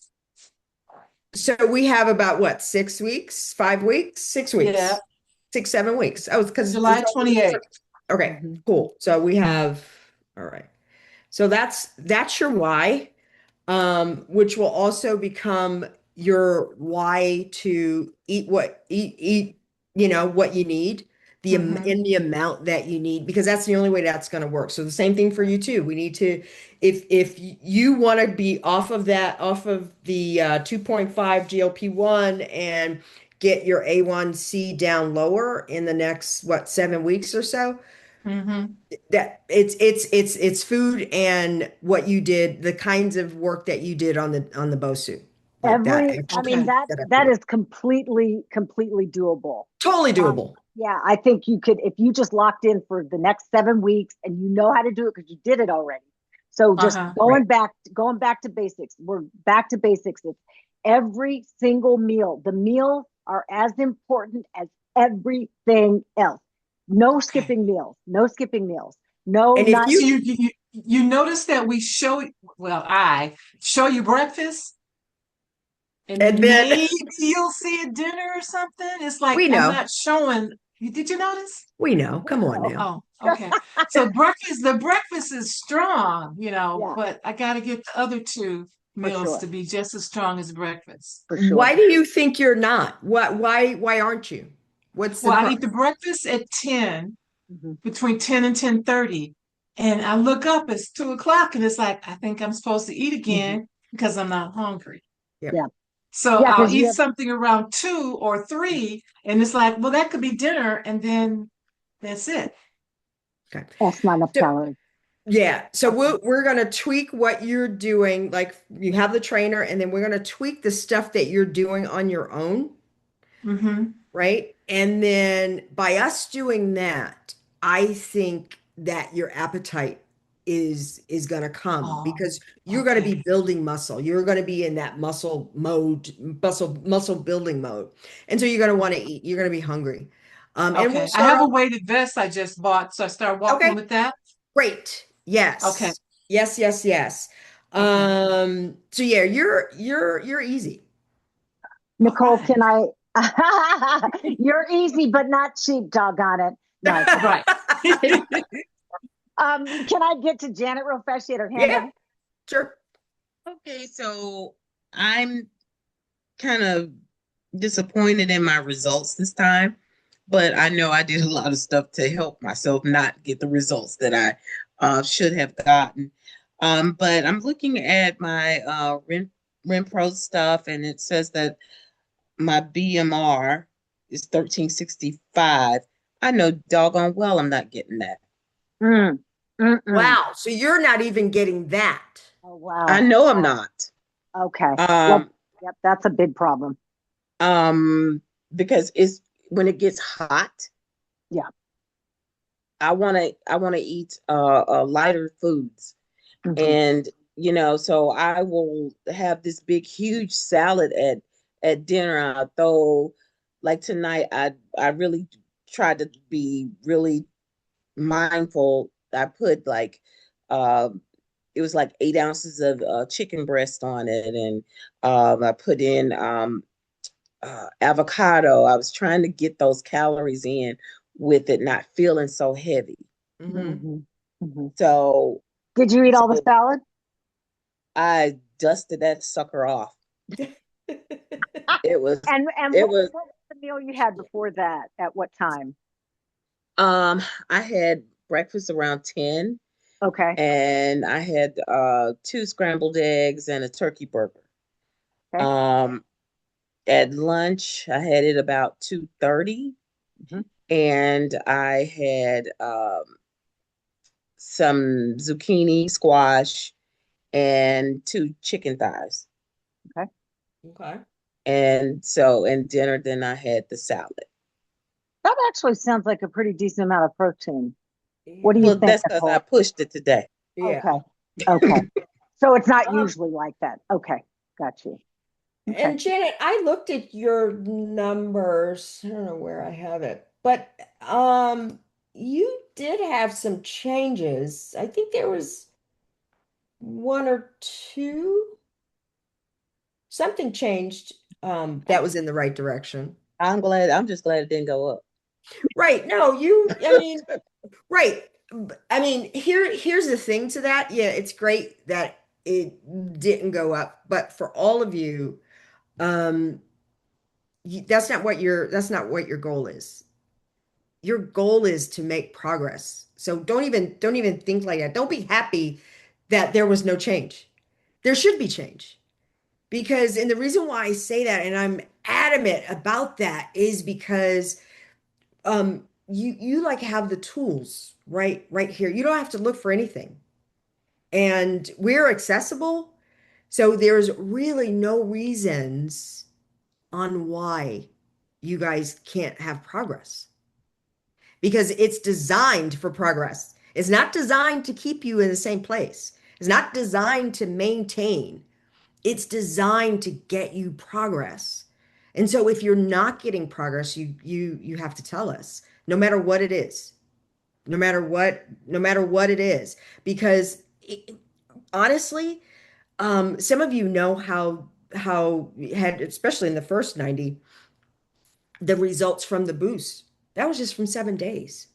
So we have about what, 6 weeks, 5 weeks, 6 weeks, Yeah. 6, 7 weeks. Oh, because July 28th. Okay, cool. So we have, all right. So that's your why, which will also become your why to eat what you need, in the amount that you need, because that's the only way that's going to work. So the same thing for you too. We need to, if you want to be off of the 2.5 GLP-1 and get your A1C down lower in the next 7 weeks or so, that it's food and what you did, the kinds of work that you did on the Bosu. Like that. I mean, that is completely doable. Totally doable. Yeah, I think you could, if you just locked in for the next 7 weeks and you know how to do it because you did it already. So just going back to basics. We're back to basics. It's every single meal. The meals are as important as everything else. No skipping meals. No skipping meals. No, and if you notice that I show you breakfast, and then maybe you'll see a dinner or something. It's like I'm not showing. Did you notice? We know. Come on now. Oh, okay. So the breakfast is strong, but I got to get the other two meals to be just as strong as breakfast. For sure. Why do you think you're not? Why aren't you? I eat the breakfast at 10, between 10 and 10:30. And I look up, it's 2:00, and it's like, I think I'm supposed to eat again because I'm not hungry. Yeah. So I'll eat something around 2 or 3, and it's like, well, that could be dinner, and then that's it. Okay. That's not enough calories. Yeah. So we're going to tweak what you're doing. Like, you have the trainer, and then we're going to tweak the stuff that you're doing on your own. Right. And then by us doing that, I think that your appetite is going to come because you're going to be building muscle. You're going to be in that muscle mode, muscle building mode. And so you're going to want to eat. You're going to be hungry. And we'll I have a weighted vest I just bought, so I start walking with that. Great. Yes. Okay. Yes. So yeah, you're easy. Nicole, can I? You're easy, but not cheap. Doggone it. No, right. Can I get to Janet real fast? She had her hand up. Sure. Okay, so I'm kind of disappointed in my results this time, but I know I did a lot of stuff to help myself not get the results that I should have gotten. But I'm looking at my RenPro stuff, and it says that my BMR is 1365. I know doggone well I'm not getting that. Wow. So you're not even getting that. Oh, wow. I know I'm not. Okay. Yep, that's a big problem. Because it's when it gets hot. Yeah. I want to eat lighter foods. And so I will have this big huge salad at dinner. I'll throw, like tonight, I really tried to be really mindful. I put like it was like 8 ounces of chicken breast on it, and I put in avocado. I was trying to get those calories in with it not feeling so heavy. So did you eat all the salad? I dusted that sucker off. It was and it was what was the meal you had before that? At what time? I had breakfast around 10, Okay. and I had two scrambled eggs and a turkey burger. Okay. At lunch, I had it about 2:30, Mhm. and I had some zucchini, squash, and two chicken thighs. Okay. Okay. And so, and dinner, then I had the salad. That actually sounds like a pretty decent amount of protein. What do you Well, think, that's because I Nicole? pushed it today. Yeah. Okay. Okay. So it's not Um, usually like that. Okay. Got you. Okay. And Janet, I looked at your numbers. I don't know where I have it, but you did have some changes. I think there was one or two. Something changed that was in the right direction. I'm just glad it didn't go up. Right. No, I mean, right. I mean, here's the thing to that. Yeah, it's great that it didn't go up, but for all of you, um, that's not what your goal is. Your goal is to make progress. So don't even think like that. Don't be happy that there was no change. There should be change. Because, and the reason why I say that, and I'm adamant about that, is because you like have the tools right here. You don't have to look for anything. And we're accessible. So there's really no reasons on why you guys can't have progress. Because it's designed for progress. It's not designed to keep you in the same place. It's not designed to maintain. It's designed to get you progress. And so if you're not getting progress, you have to tell us, no matter what it is. No matter what it is. Because honestly, some of you know how you had, especially in the first 90, the results from the boost. That was just from 7 days.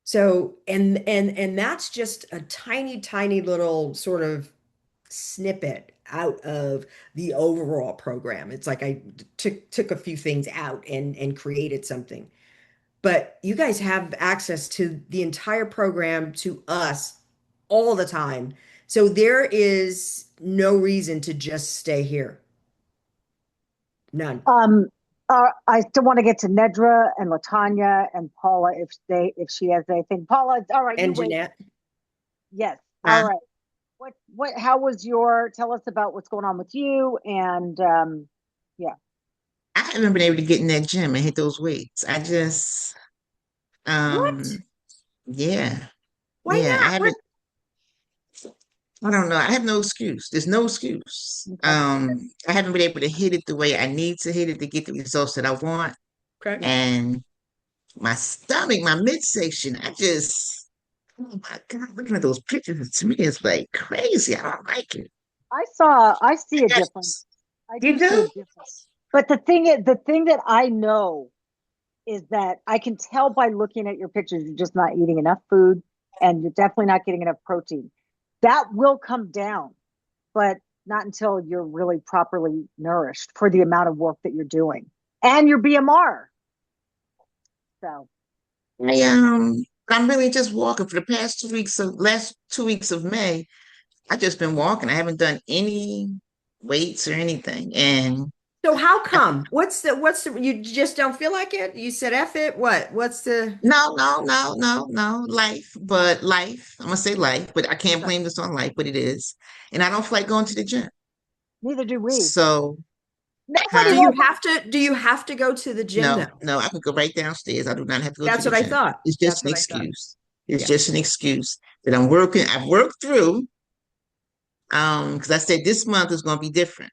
So, and that's just a tiny, tiny little sort of snippet out of the overall program. It's like I took a few things out and created something. But you guys have access to the entire program, to us all the time. So there is no reason to just stay here. None. I still want to get to Nedra and Latanya and Paula if she has anything. Paula, all right, you And wait. Jeanette. Yes. Huh? All right. How was tell us about what's going on with you and yeah. I haven't been able to get in that gym and hit those weights. Um, What? yeah, Why yeah, I not? What? haven't, I don't know. I have no excuse. There's no excuse. Okay. I haven't been able to hit it the way I need to hit it to get the results that I want. Okay. And my stomach, my midsection, oh my God, looking at those pictures, to me, it's like crazy. I don't like it. I see a difference. I You do see a do? difference. But the thing that I know is that I can tell by looking at your pictures, you're just not eating enough food and you're definitely not getting enough protein. That will come down, but not until you're really properly nourished for the amount of work that you're doing and your BMR. So, I, I'm really just walking for the past 2 weeks of last 2 weeks of May. I've just been walking. I haven't done any weights or anything. And So how I, come? You just don't feel like it? You said F it? What's the no, no, no, no, no, life, but life. I'm gonna say life, but I can't okay. blame this on life, but it is. And I don't feel like going to the gym. neither do we. So, Nobody huh? wants. Do you have to go to the gym No, though? no, I could go right downstairs. I do not have to go to That's the what I gym. thought. It's just That's an what I thought. excuse. It's Yeah. just an excuse that I'm working. I've worked through, because I said this month is gonna be different.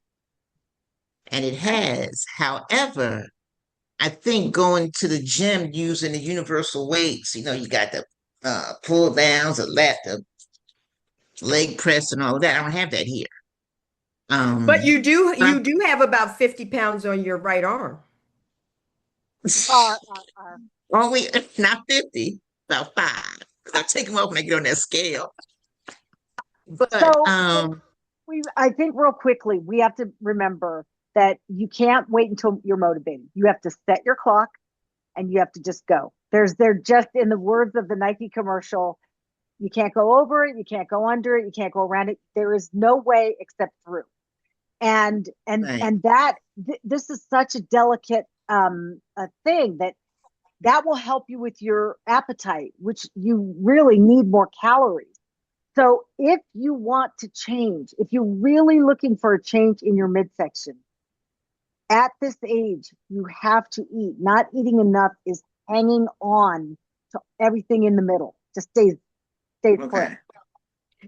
And it has. However, I think going to the gym using the universal weights, you got the pull downs, the leg press, and all of that. I don't have that here. But Um, you do have about 50 pounds on your right arm. Uh, uh, uh, only not 50, about 5. I'll take them off when I get on that scale. But so I think real quickly, we have to remember that you can't wait until you're motivated. You have to set your clock and you have to just go. They're just, in the words of the Nike commercial, you can't go over it, you can't go under it, you can't go around it. There is no way except through. And Right. that this is such a delicate a thing that will help you with your appetite, which you really need more calories. So if you want to change, if you're really looking for a change in your midsection, at this age, you have to eat. Not eating enough is hanging on to everything in the middle. Just stays put. Okay.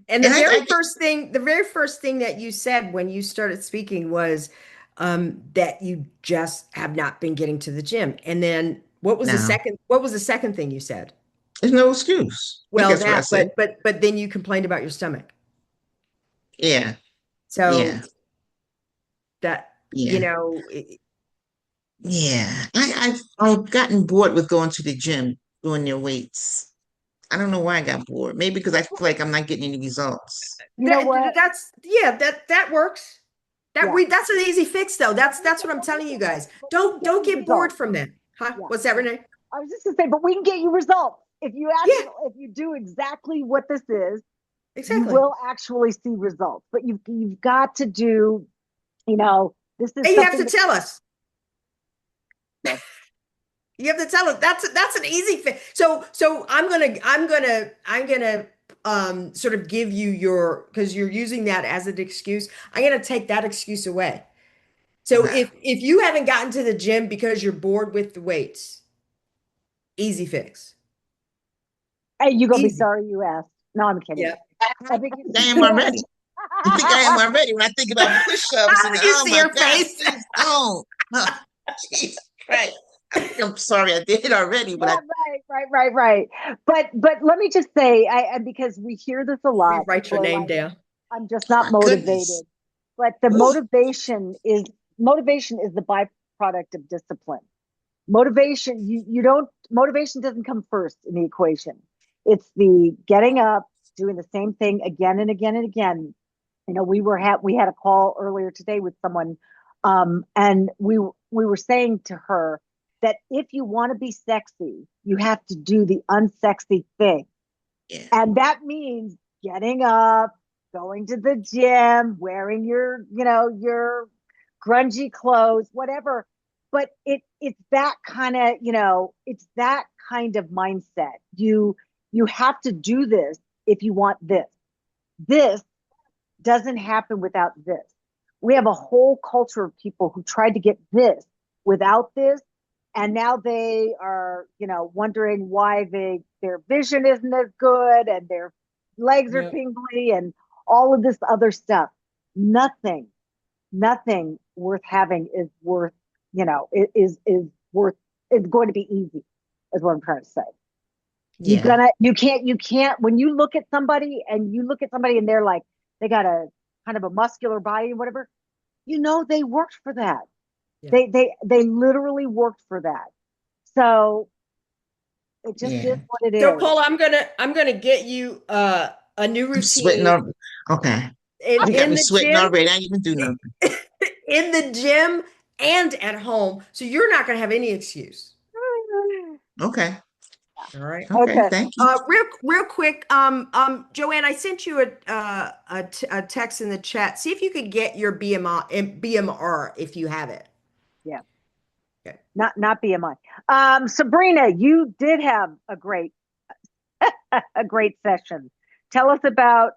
And the And very first thing that you said when you started speaking was that you just have not been getting to the gym. And then what was the now second thing you said? there's no excuse. I think Well, that's what I that, said. but then you complained about your stomach. Yeah. So Yeah. that, Yeah. it- Yeah. I've gotten bored with going to the gym, doing their weights. I don't know why I got bored. Maybe because I feel like I'm not getting any results. You know what? that works. Yeah. That's an easy fix though. That's what I'm telling you guys. Don't get bored from that. Huh? Yeah. What's that, Renee? I was just gonna say, but we can get you results if you Yeah. if you do exactly what this is. You Exactly. will actually see results. But you've got to do, this is And you have to something tell us. Yeah. You have to tell us. That's an easy fix. So I'm gonna sort of give you because you're using that as an excuse. I'm gonna take that excuse away. So Okay. if you haven't gotten to the gym because you're bored with the weights, easy fix. Hey, you're gonna be Easy. sorry you asked. No, I'm kidding. Yeah. I think I am already. You think I am already when I think about push-ups and You oh see my your gosh, face. please don't. Oh, Jesus Christ. I'm sorry I did it already, but right. But let me just say, because we hear this a lot. Rewrite your People are name like, down. I'm just oh not my motivated. goodness. But the Oof. motivation is the byproduct of discipline. Motivation doesn't come first in the equation. It's the getting up, doing the same thing again and again and again. We had a call earlier today with someone, and we were saying to her that if you want to be sexy, you have to do the unsexy thing. Yeah. And that means getting up, going to the gym, wearing your grungy clothes, whatever. But it's that kind of, it's that kind of mindset. You have to do this if you want this. This doesn't happen without this. We have a whole culture of people who tried to get this without this, and now they are, wondering why their vision isn't as good and their legs are Yep. pingly and all of this other stuff. Nothing worth having is worth, is worth. It's going to be easy, is what I'm trying to say. Yeah. You can't, when you look at somebody and they're like, they got a kind of a muscular body and whatever, they worked for that. Yeah. They literally worked for that. So it just Yeah. is what it is. So Paul, I'm gonna get you a new I'm sweating routine already. Okay. in, You got in me the sweating gym, already. I didn't even do nothing. in the gym and at home. So you're not gonna have any excuse. Okay. All right. Okay. Okay. Thank you. Real quick, Joanne, I sent you a text in the chat. See if you could get your BMR if you have it. Yeah. Okay. Not BMI. Sabrina, you did have a great session. Tell us about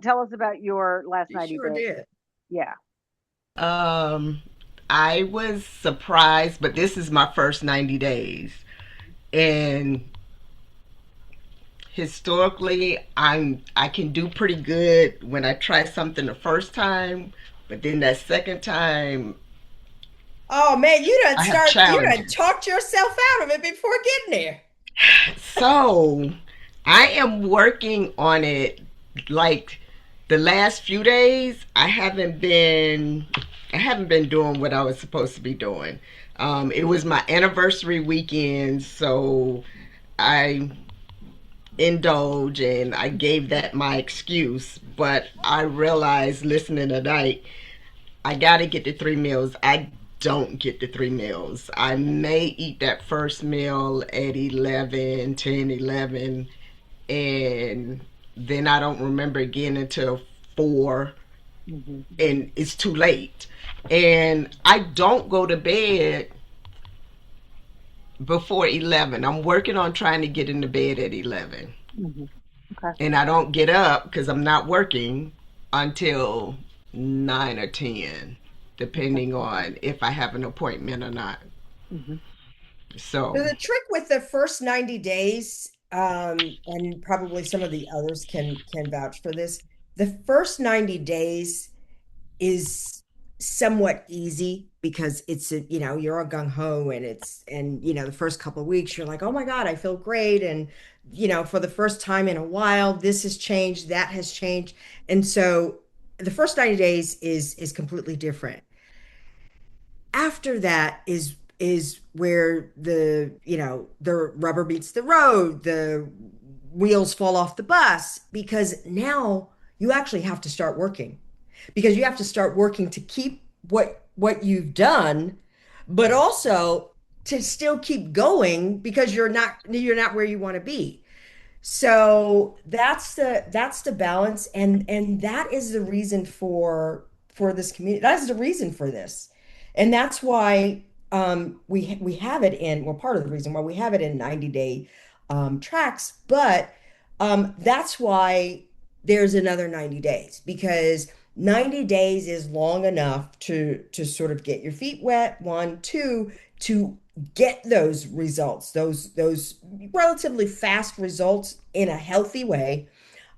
your last You 90 sure days. did. Yeah. I was surprised, but this is my first 90 days. And historically, I can do pretty good when I try something the first time, but then that second time Oh man, you I have done challenges. talked yourself out of it before getting there. So I am working on it. Like the last few days, I haven't been doing what I was supposed to be doing. It was my anniversary weekend, so I indulge and I gave that my excuse. But I realized listening tonight, I got to get the 3 meals. I don't get the 3 meals. I may eat that first meal at 11, 10, 11, and then I don't remember again until 4, and it's too late. And I don't go to bed before 11. I'm working on trying to get into bed at 11. Okay. And I don't get up because I'm not working until 9 or 10, depending on if I have an appointment or not. So, So the trick with the first 90 days, and probably some of the others can vouch for this, the first 90 days is somewhat easy because it's you're all gung ho, and the first couple of weeks you're like, oh my God, I feel great, and for the first time in a while this has changed, that has changed, and so the first 90 days is completely different. After that is where the rubber meets the road, the wheels fall off the bus, because now you actually have to start working, because you have to start working to keep what you've done, but also to still keep going because you're not where you want to be. So that's the balance, and that is the reason for this community. That is the reason for this, and that's why we have it in, well, part of the reason why we have it in 90-day tracks, but that's why there's another 90 days, because 90 days is long enough to sort of get your feet wet, one, two, to get those results, those relatively fast results in a healthy way.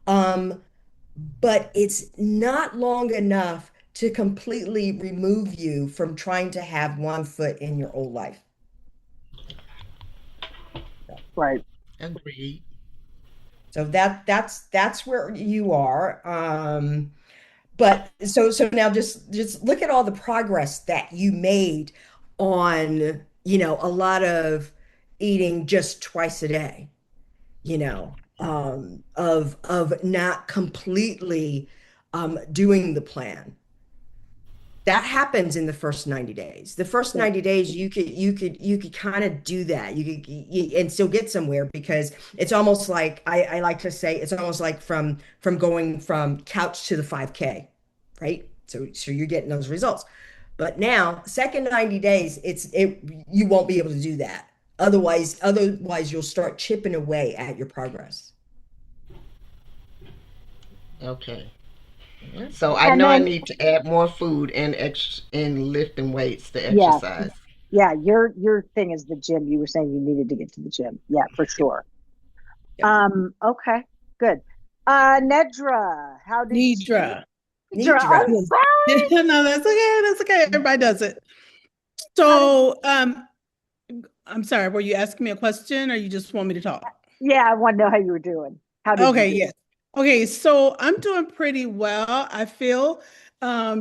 But it's not long enough to completely remove you from trying to have one foot in your old life. Right. agreed. So that's where you are. But so now just look at all the progress that you made on, a lot of eating just twice a day, of not completely doing the plan. That happens in the first 90 days. The first 90 days you could kind of do that. And still get somewhere, because it's almost like, I like to say, it's almost like from going from couch to the 5K, right? So you're getting those results. But now, second 90 days, you won't be able to do that. Otherwise you'll start chipping away at your progress. Okay. Yeah. So I And know I then, need to add more food and lifting weights to yeah, exercise. yeah, your thing is the gym. You were saying you needed to get to the gym. Yeah, for sure. Yep. Okay, good. Nedra, how did you? Nidra. Nedra, I'm Nidra. sorry. No, that's okay. That's okay. Everybody does it. How did? So, I'm sorry, were you asking me a question or you just want me to talk? Yeah, I want to know how you were doing. How did you Okay, do? yes. Okay, so I'm doing pretty well. I feel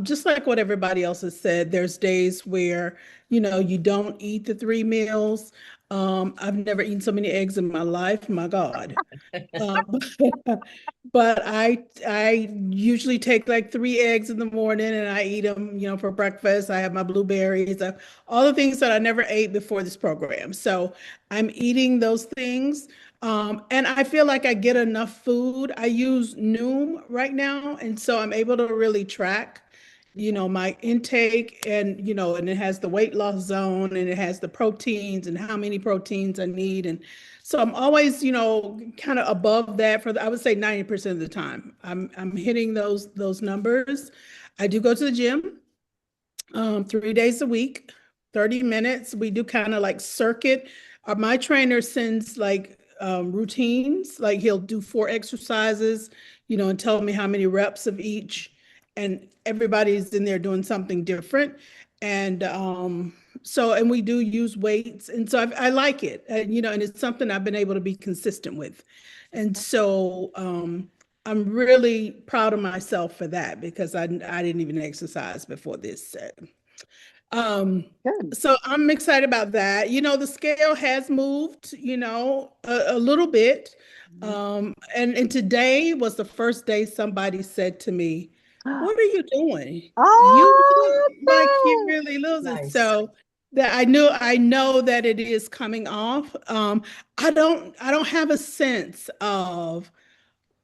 just like what everybody else has said, there's days where, you don't eat the 3 meals. I've never eaten so many eggs in my life. My God. Um, but I usually take like 3 eggs in the morning and I eat them, for breakfast. I have my blueberries, all the things that I never ate before this program. So I'm eating those things. And I feel like I get enough food. I use Noom right now, and so I'm able to really track, my intake, and it has the weight loss zone, and it has the proteins and how many proteins I need. And so I'm always, kind of above that I would say 90% of the time. I'm hitting those numbers. I do go to the gym 3 days a week, 30 minutes. We do kind of like circuit. My trainer sends like routines, like he'll do 4 exercises, and tell me how many reps of each. And everybody's in there doing something different. And and we do use weights. And so I like it, and it's something I've been able to be consistent with. And so I'm really proud of myself for that, because I didn't even exercise before this. Um, Good. so I'm excited about that. The scale has moved, a little bit. And today was the first day somebody said to me, What are you doing? You Oh, look like you really lose it. Nice. So that I know that it is coming off. I don't have a sense of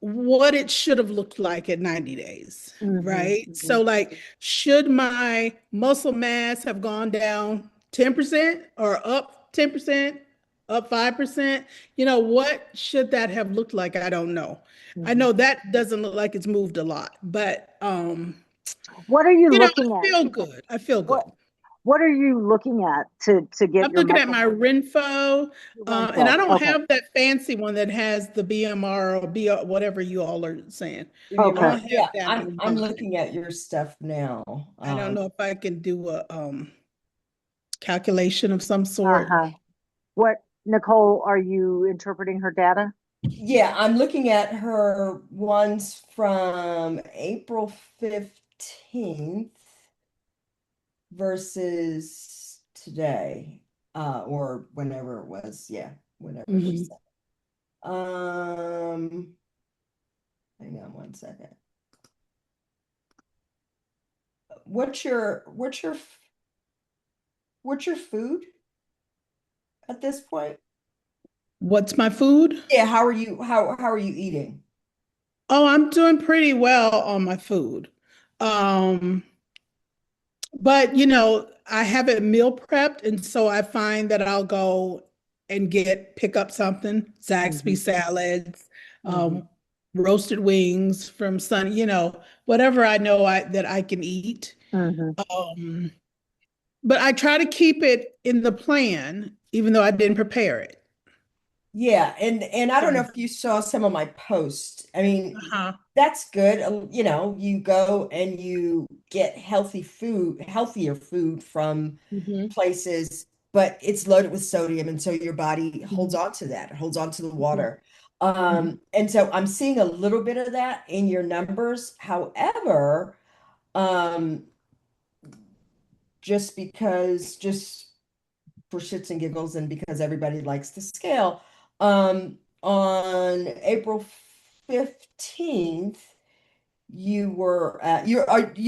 what it should have looked like at 90 days, right? So like, should my muscle mass have gone down 10% or up 10%, up 5%? You know, what should that have looked like? I don't know. I know that doesn't look like it's moved a lot, but what are you you know, looking I at? feel good. I feel good. What are you looking at to get I'm your looking at muscle my Renfo, and I Renfo? don't Okay. have that fancy one that has the BMR or BR, whatever you all are saying. I Okay. don't have Yeah, that I'm on I'm mine. looking at your stuff now. I don't know if I can do a calculation of some sort. Uh-huh. What, Nicole, are you interpreting her data? Yeah, I'm looking at her ones from April 15th versus today, or whenever it was. Yeah, whenever she Mhm. said. Hang on one second. What's your food at this point? What's my food? Yeah, how are you eating? Oh, I'm doing pretty well on my food. Um, but you know, I have it meal prepped, and so I find that I'll go and pick up something, Zaxby salads, um, roasted wings from Sun, you know, whatever I know that I can eat. Mm-hmm. Um, but I try to keep it in the plan, even though I didn't prepare it. Yeah, and I don't know So, if you saw some of my posts. I mean, uh-huh. that's good. You go and you get healthier food from Mhm. places, but it's loaded with sodium, and so your body holds Mhm. on to that, holds on to the Mhm. water. Mhm. And so I'm seeing a little bit of that in your numbers. However, um, just for shits and giggles and because everybody likes to scale, on April 15th, you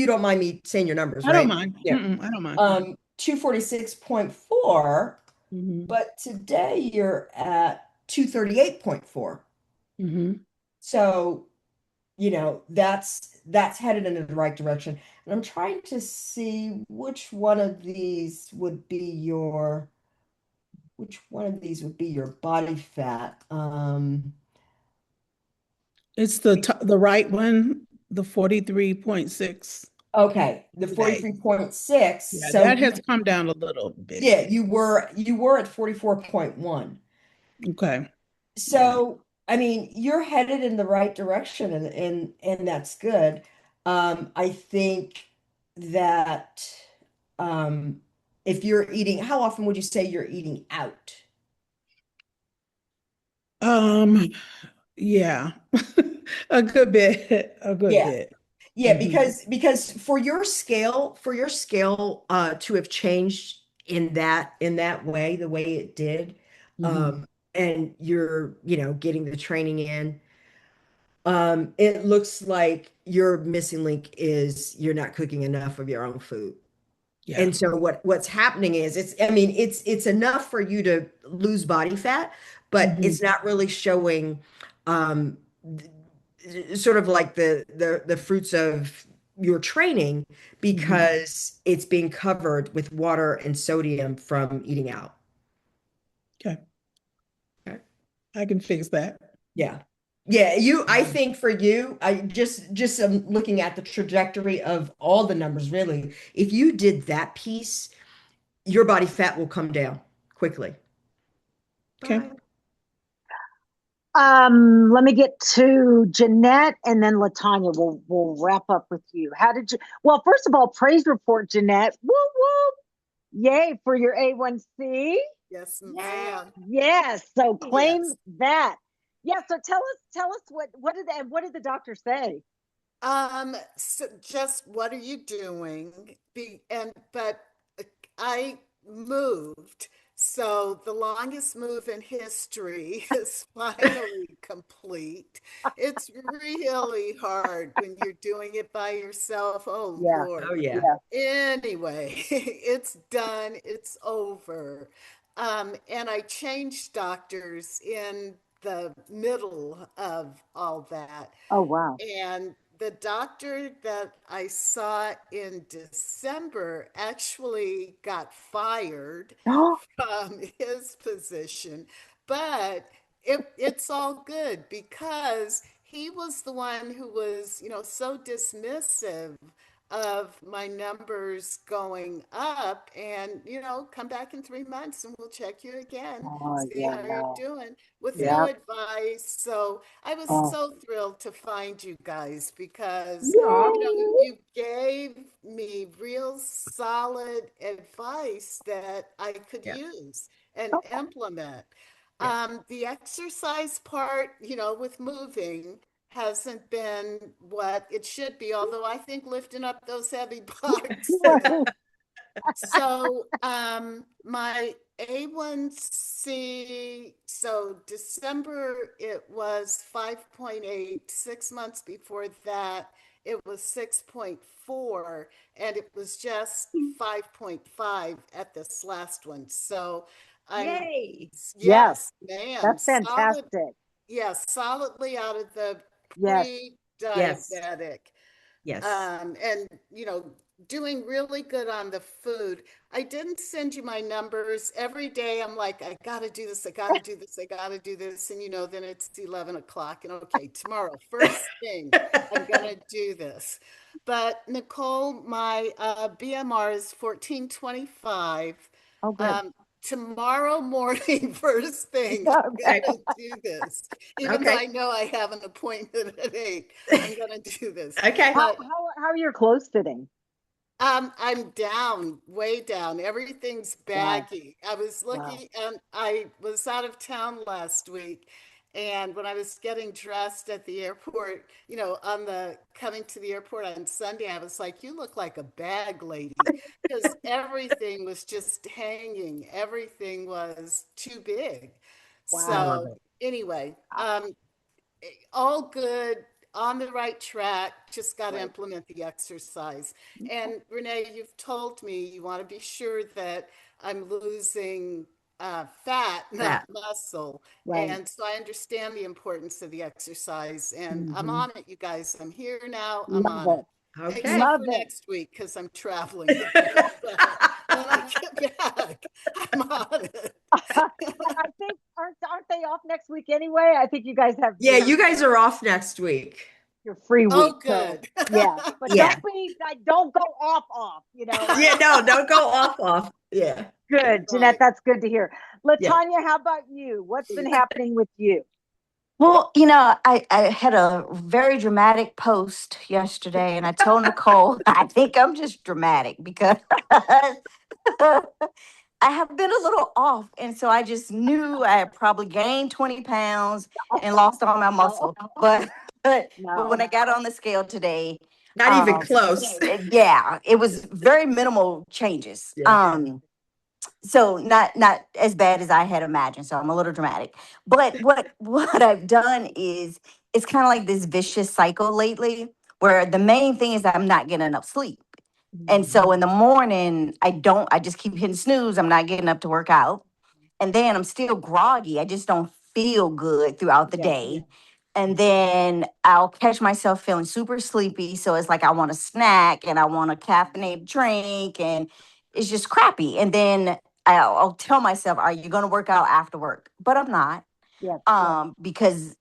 don't mind me saying your numbers, I don't right? mind. Yeah. I don't mind. 246.4, Mhm. but today you're at 238.4. Mhm. So, that's headed in the right direction. And I'm trying to see which one of these would be your body fat. It's the right one, the 43.6 Okay, the today. 43.6. Yeah, So that has come down a little bit. yeah, you were at 44.1. Okay. Yeah. So, I mean, you're headed in the right direction, and that's good. I think that um if you're eating, how often would you say you're eating out? Um, yeah. A good bit. A good Yeah. bit. Yeah, Hmm. because for your scale to have changed in that way, the way it did, Hmm. um, and you're, getting the training in, it looks like your missing link is you're not cooking enough of your own food. Yeah. And so what's happening is it's enough for you to lose body fat, but Hmm. it's not really showing um sort of like the fruits of your training Hmm. because it's being covered with water and sodium from eating out. Okay. Okay. I can fix that. Yeah. Yeah, I think for you, I just looking at the trajectory of all the numbers, really. If you did that piece, your body fat will come down quickly. Okay. Bye. Let me get to Jeanette and then Latanya. We'll wrap up with you. How did you? Well, first of all, praise report, Jeanette. Woo woo! Yay for your A1C. Yes, Yeah. ma'am. Yes. So claim Yes. that. Yeah. So tell us what did the doctor say? So just what are you doing? But I moved. So the longest move in history is finally complete. It's really hard when you're doing it by yourself. Oh, Yeah. Lord. Oh yeah. Anyway, it's done, it's over. And I changed doctors in the middle of all that. Oh, wow. And the doctor that I saw in December actually got fired Oh, from his position, but it's all good because he was the one who was, so dismissive of my numbers going up and, come back in 3 months and we'll check you again, see how you're yeah. doing with Yeah. no advice. So I was Oh, so thrilled to find you guys because, Aw. yay. you gave me real solid advice that I could Yeah. use and Oh, implement. Yeah. The exercise part, with moving hasn't been what it should be, although I think lifting up those heavy boxes. right. So, my A1C, so December it was 5.8. 6 months before that, it was 6.4, and it was just 5.5 at this last one. So I'm, Yay. Yes, yes, ma'am, that's solid, fantastic. yes, solidly out of the Yes. Yes. pre-diabetic. Yes. And doing really good on the food. I didn't send you my numbers. Every day I'm like, I gotta do this, I gotta do this, I gotta do this. And then it's 11 o'clock and okay, tomorrow, first thing, I'm gonna do this. But Nicole, my BMR is 1425. Oh, good. Tomorrow morning, first thing, I'm Okay. Okay. gonna do this. Even though Okay. I know I have an appointment at 8, I'm gonna do this. Okay. How, But how are your clothes fitting? I'm down, way down. Everything's Wow. baggy. I was Wow. looking, and I was out of town last week. And when I was getting dressed at the airport, on the coming to the airport on Sunday, I was like, you look like a bag lady because everything was just hanging. Everything was too big. I Wow. love So it. anyway, Wow. all good, on the right track, just got to Great. implement the exercise. And Renee, you've told me you want to be sure that I'm losing fat, not That. muscle. Right. And so I understand the importance of the excercise. And I'm Hmm. on it, you guys. I'm here now. I'm Love on it. it. Okay. Except Love for it. next week because I'm traveling again. But when I get back, I'm on it. I think aren't they off next week anyway? I think you guys have Yeah, you guys are off next week. your free week. Oh, So good. yeah, but Yeah. don't go off. Yeah, no, don't go off. Yeah. Good, Jeanette. Right. That's good to hear. Yeah. Latanya, how about you? What's been happening with you? Well, I had a very dramatic post yesterday, and I told Nicole, I think I'm just dramatic because I have been a little off. And so I just knew I had probably gained 20 pounds and lost all my muscle. But when No. I got on the scale today, Not even close. yeah, it was very minimal changes. Yeah. So not as bad as I had imagined. So I'm a little dramatic. But what I've done is it's kind of like this vicious cycle lately, where the main thing is that I'm not getting enough sleep. And so in the morning, I just keep hitting snooze. I'm not getting up to work out. And then I'm still groggy. I just don't feel good throughout the Yeah. day. And then I'll catch myself feeling super sleepy. So it's like I want a snack and I want a caffeinated drink and it's just crappy. And then I'll tell myself, are you going to work out after work? But I'm not, Yes. because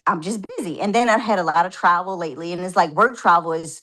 I'm just busy. And then I've had a lot of travel lately. And it's like work travel is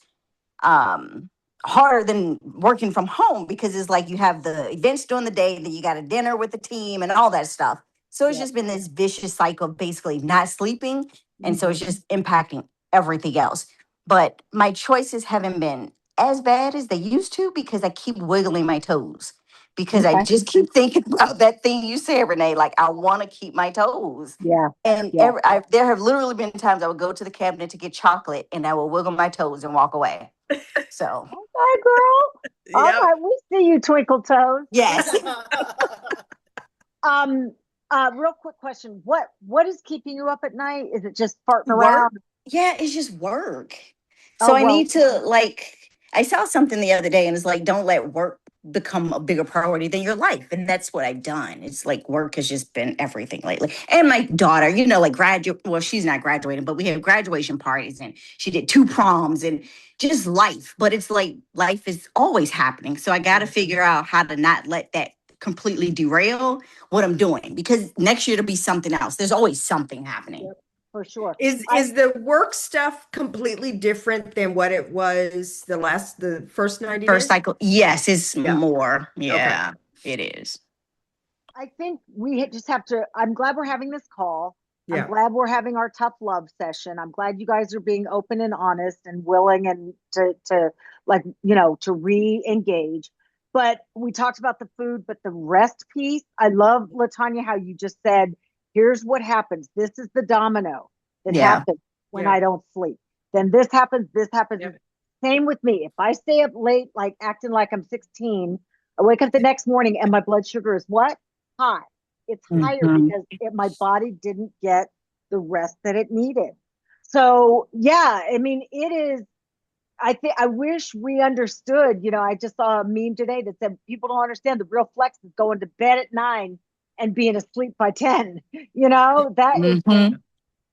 um harder than working from home because it's like you have the events during the day, then you got a dinner with the team and all that stuff. So it's Yep. just been this vicious cycle of basically not sleeping. And so Mhm. it's just impacting everything else. But my choices haven't been as bad as they used to because I keep wiggling my toes. Because I Okay. just keep thinking about that thing you said, Renee. Like I want to keep my toes. Yeah. And Yeah. there have literally been times I would go to the cabinet to get chocolate and I will wiggle my toes and walk away. So, Okay, girl. All Yep. right, we see you, Twinkle Toes. yes. Real quick question. What is keeping you up at night? Is it just farting Work? around? Yeah, it's just work. Oh, So I well, need to like I saw something the other day and it's like don't let work become a bigger priority than your life. And that's what I've done. It's like work has just been everything lately. And my daughter, like graduate, well, she's not graduating, but we have graduation parties and she did 2 proms and just life. But it's like life is always happening. So I gotta figure out how to not let that completely derail what I'm doing because next year it'll be something else. There's always something happening. Yep, for sure. Is the work stuff completely different than what it was the first 90 First days? cycle, yes, it's Yeah. more. Yeah, it is. I think we just have to. I'm glad we're having this call. Yeah. I'm glad we're having our tough love session. I'm glad you guys are being open and honest and willing and to like, to re-engage. But we talked about the food, but the rest piece, I love, Latanya, how you just said, here's what happens. This is the domino that Yeah. happens when Yeah. I don't sleep. Then this happens, this happens. Yep. Same with me. If I stay up late, like acting like I'm 16, I wake up the next morning and my blood sugar is what? High. It's higher Mhm. because my body didn't get the rest that it needed. So yeah, I mean, it is. I wish we understood. I just saw a meme today that said people don't understand the real flex is going to bed at 9 and being asleep by 10. That is. Mhm.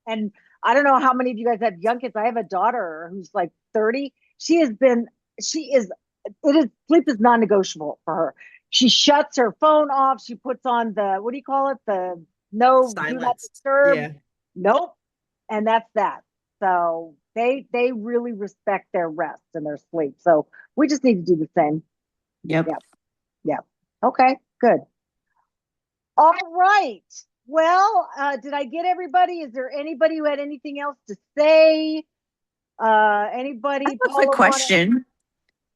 And I don't know how many of you guys have young kids. I have a daughter who's like 30. She is, sleep is non-negotiable for her. She shuts her phone off. She puts on the, what do you call it? The no, do not Silence. disturb. Yeah. Nope. And that's that. So they really respect their rest and their sleep. So we just need to do the same. Yep. Yeah. Okay, good. All right. Well, did I get everybody? Is there anybody who had anything else to say? Anybody? I have a quick Paula, question,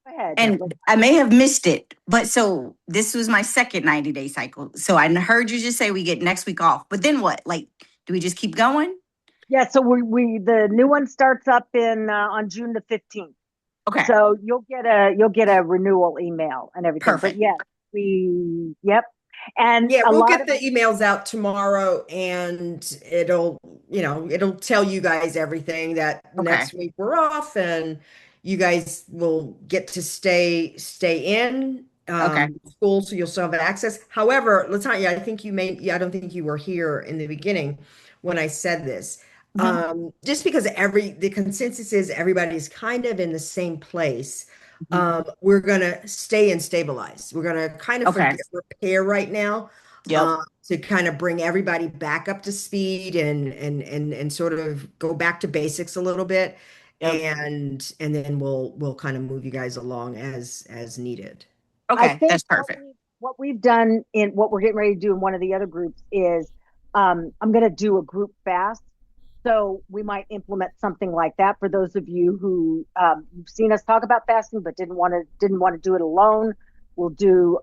go ahead. and I may have missed it, but so this was my second 90-day cycle. So I heard you just say we get next week off, but then what? Like, do we just keep going? Yeah. So the new one starts up on June the 15th. Okay. So you'll get a renewal email and everything. Perfect. But yes, yep. And Yeah, a we'll lot get of the emails out tomorrow and it'll tell you guys everything that Okay. next week we're off and you guys will get to stay in Okay. school, so you'll still have access. However, Latanya, I don't think you were here in the beginning when I said this. Just because the consensus is everybody's kind of in the same place. We're gonna stay and stabilize. We're gonna kind of Okay. repair right now, Yep. to kind of bring everybody back up to speed and sort of go back to basics a little bit, Yep. and then we'll kind of move you guys along as needed. I Okay. think That's perfect. what we've done in what we're getting ready to do in one of the other groups is I'm going to do a group fast. So we might implement something like that for those of you who you've seen us talk about fasting but didn't want to do it alone. We'll do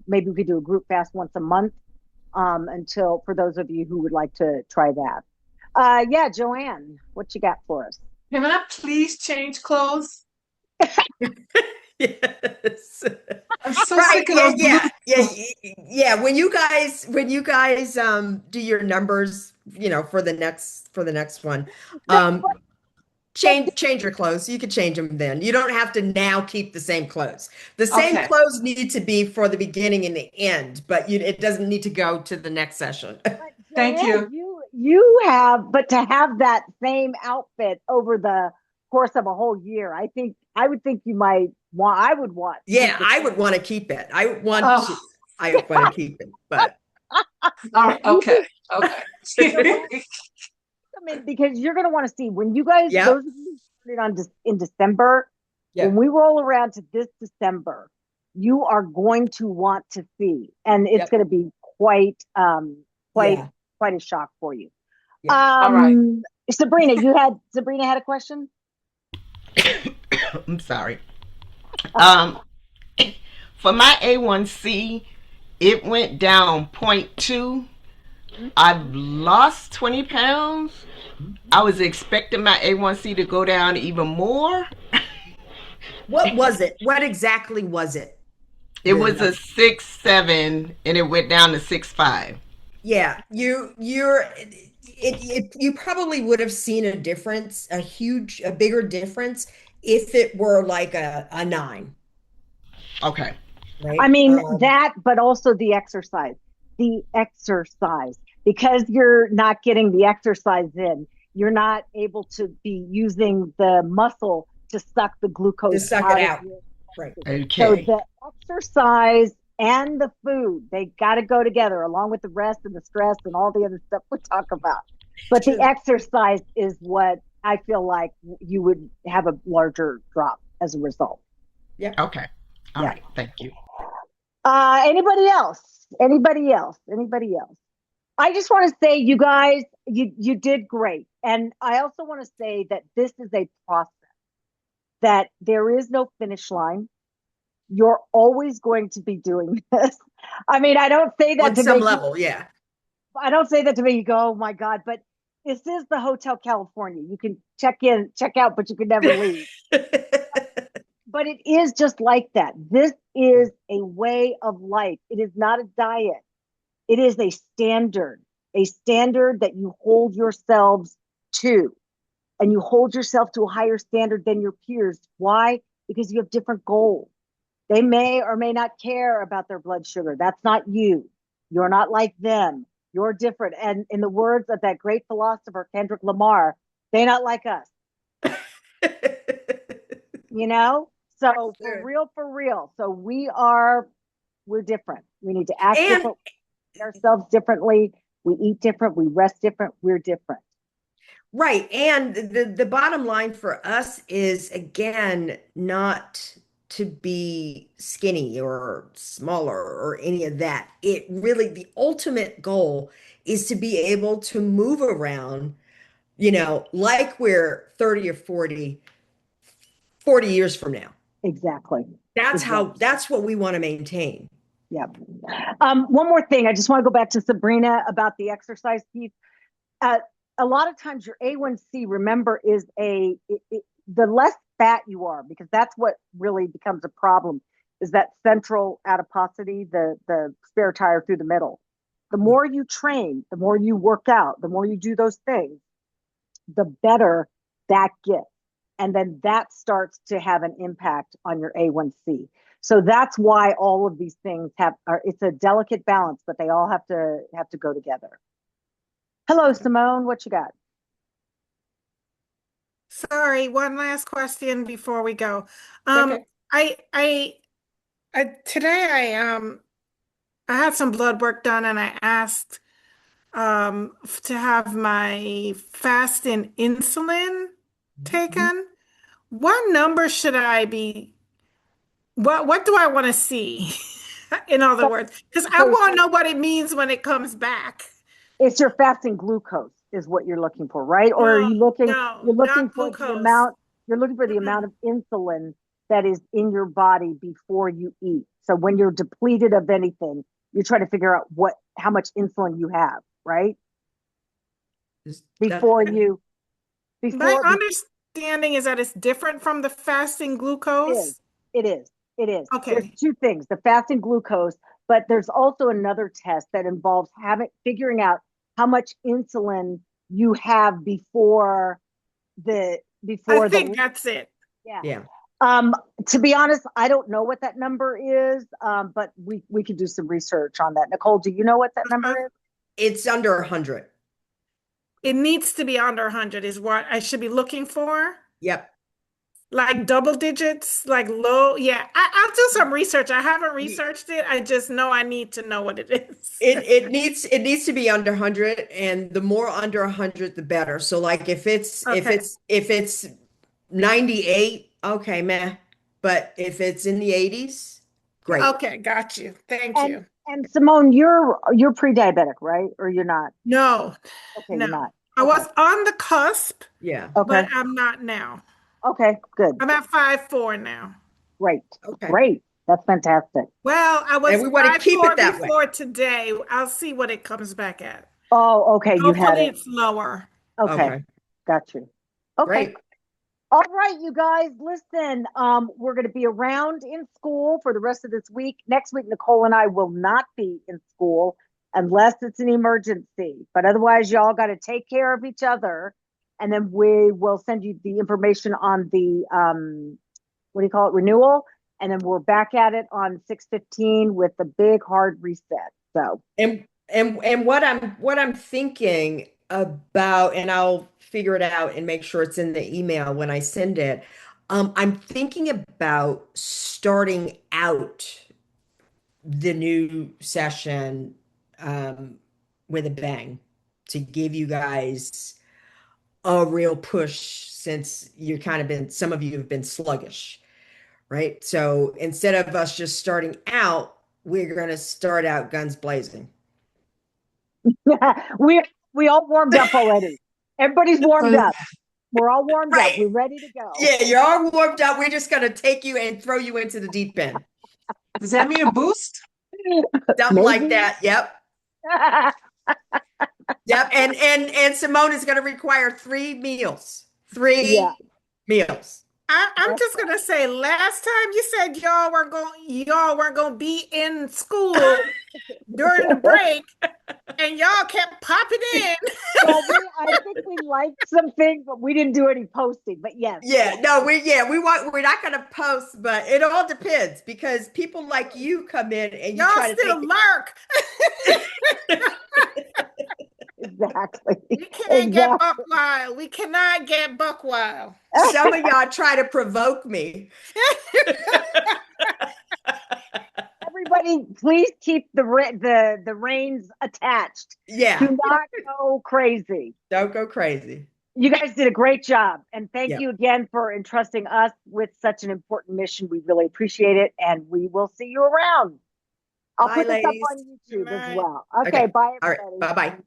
maybe we could do a group fast once a month until for those of you who would like to try that. Yeah, Joanne, what you got for us? Can I please change clothes? Yes. I'm so Right. sick of those blue. Yeah. When you guys do your numbers, for the next one, change your clothes. You could change them then. You don't have to now keep the same clothes. The same Okay. clothes need to be for the beginning and the end, but it doesn't need to go to the next session. Thank Joanne, you. You have, but to have that same outfit over the course of a whole year, I would think you might want. I would want. Yeah, I would want to keep it. I want to keep it, but All right. Okay. Okay. I mean, because you're going to want to see when you guys, Yep. those of you who started in December, when we roll around to this December, you are going to want to see, and it's going to be quite a shock for you. Yeah. All right. Sabrina had a question. I'm sorry. For my A1C, it went down 0.2. I've lost 20 pounds. I was expecting my A1C to go down even more. What was it? What exactly was it? It was a 6.7 and it went down to 6.5. Yeah, you probably would have seen a difference, a bigger difference if it were like a 9, Okay. right? I mean, that, but also the exercise, because you're not getting the exercise in, you're not able to be using the muscle to suck the To glucose suck it out of out. your Right. So Okay. the exercise and the food, they got to go together along with the rest and the stress and all the other stuff we talk about. But the True. exercise is what I feel like you would have a larger drop as a result. Yeah. Okay. All Yeah. right. Thank you. Anybody else? Anybody else? Anybody else? I just want to say, you guys, you did great. And I also want to say that this is a process, that there is no finish line. You're always going to be doing this. I mean, I don't say that On to some make level, yeah. I don't say that to make you go, oh my God, but this is the Hotel California. You can check in, check out, but you can never leave. But it is just like that. This is a way of life. It is not a diet. It is a standard that you hold yourselves to, and you hold yourself to a higher standard than your peers. Why? Because you have different goals. They may or may not care about their blood sugar. That's not you. You're not like them. You're different. And in the words of that great philosopher, Kendrick Lamar, they not like us, you know? So for real. So we're different. We need to act And different, ourselves differently. We eat different. We rest different. We're different. right. And the bottom line for us is, again, not to be skinny or smaller or any of that. It really, the ultimate goal is to be able to move around, like we're 30 or 40 years from now. Exactly. That's what we want to maintain. Yeah. One more thing. I just want to go back to Sabrina about the exercise piece. A lot of times your A1C, remember, is the less fat you are, because that's what really becomes a problem, is that central adiposity, the spare tire through the middle. The more you train, the more you work out, the more you do those things, the better that gets. And then that starts to have an impact on your A1C. So that's why all of these things it's a delicate balance, but they all have to go together. Hello, Simone, what you got? Sorry, one last question before we go. Okay. Today I had some blood work done and I asked to have my fasting insulin taken. What number should I be? What do I want to see? In other words, because I want to know what it means when it comes back. It's your fasting glucose is what you're looking for, right? Or are you looking? No, you're looking not for glucose. the amount. You're looking for the amount of insulin that is in your body before you eat. So when you're depleted of anything, you're trying to figure out how much insulin you have, right? Before My understanding is that it's different from the fasting glucose. It is. Okay. There's two things: the fasting glucose, but there's also another test that involves figuring out how much insulin you have before I think that's it. Yeah. To be honest, I don't know what that number is, but we could do some research on that. Nicole, do you know what that number is? It's under 100. It needs to be under 100 is what I should be looking for. Yep. Like double digits, like low. Yeah, I'll do some research. I haven't researched it. I just know I need to know what it is. It needs to be under 100, and the more under 100, the better. So like if it's 98, okay, meh. But if it's in the 80s, great. Okay, got you. Thank you. And Simone, you're pre-diabetic, right? Or you're not? No. Okay, no. you're not. I was on the cusp. Yeah. Okay. But I'm not now. Okay, good. I'm at 5'4" now. Great. Okay. Great. That's fantastic. Well, I was And we want to keep it that way. before today. I'll see what it comes back at. Oh, okay. You had Hopefully it. it's lower. Okay. Got you. Okay. Great. All right, you guys, listen, we're going to be around in school for the rest of this week. Next week, Nicole and I will not be in school unless it's an emergency. But otherwise, y'all got to take care of each other. And then we will send you the information on the, what do you call it, renewal. And then we're back at it on 6/15 with the big hard reset. So, And what I'm thinking about, and I'll figure it out and make sure it's in the email when I send it. I'm thinking about starting out the new session with a bang to give you guys a real push since you're kind of been, some of you have been sluggish, right? So instead of us just starting out, we're going to start out guns blazing. we all warmed up already. Everybody's warmed up. We're all warmed up. We're ready to go. Yeah, you're all warmed up. We're just going to take you and throw you into the deep end. Does that mean a boost? Something like that. Yep. Yep. And Simone is going to require 3 meals. 3 meals. I'm just gonna say, last time you said y'all weren't gonna be in school during the break, and y'all kept popping in. Well, I think we liked some things, but we didn't do any posting. But yes. Yeah, no, we're not gonna post, but it all depends because people like you come in and you y'all try to still lurk. Exactly. We can't get buck wild. We cannot get buck wild. Some of y'all try to provoke me. Everybody, please keep the reins attached. Yeah. Do not go crazy. Don't go crazy. You guys did a great job. And thank you again for entrusting us with such an important mission. We really appreciate it. And we will see you around. I'll put this up on YouTube as well. Okay, bye everybody. All right, bye-bye.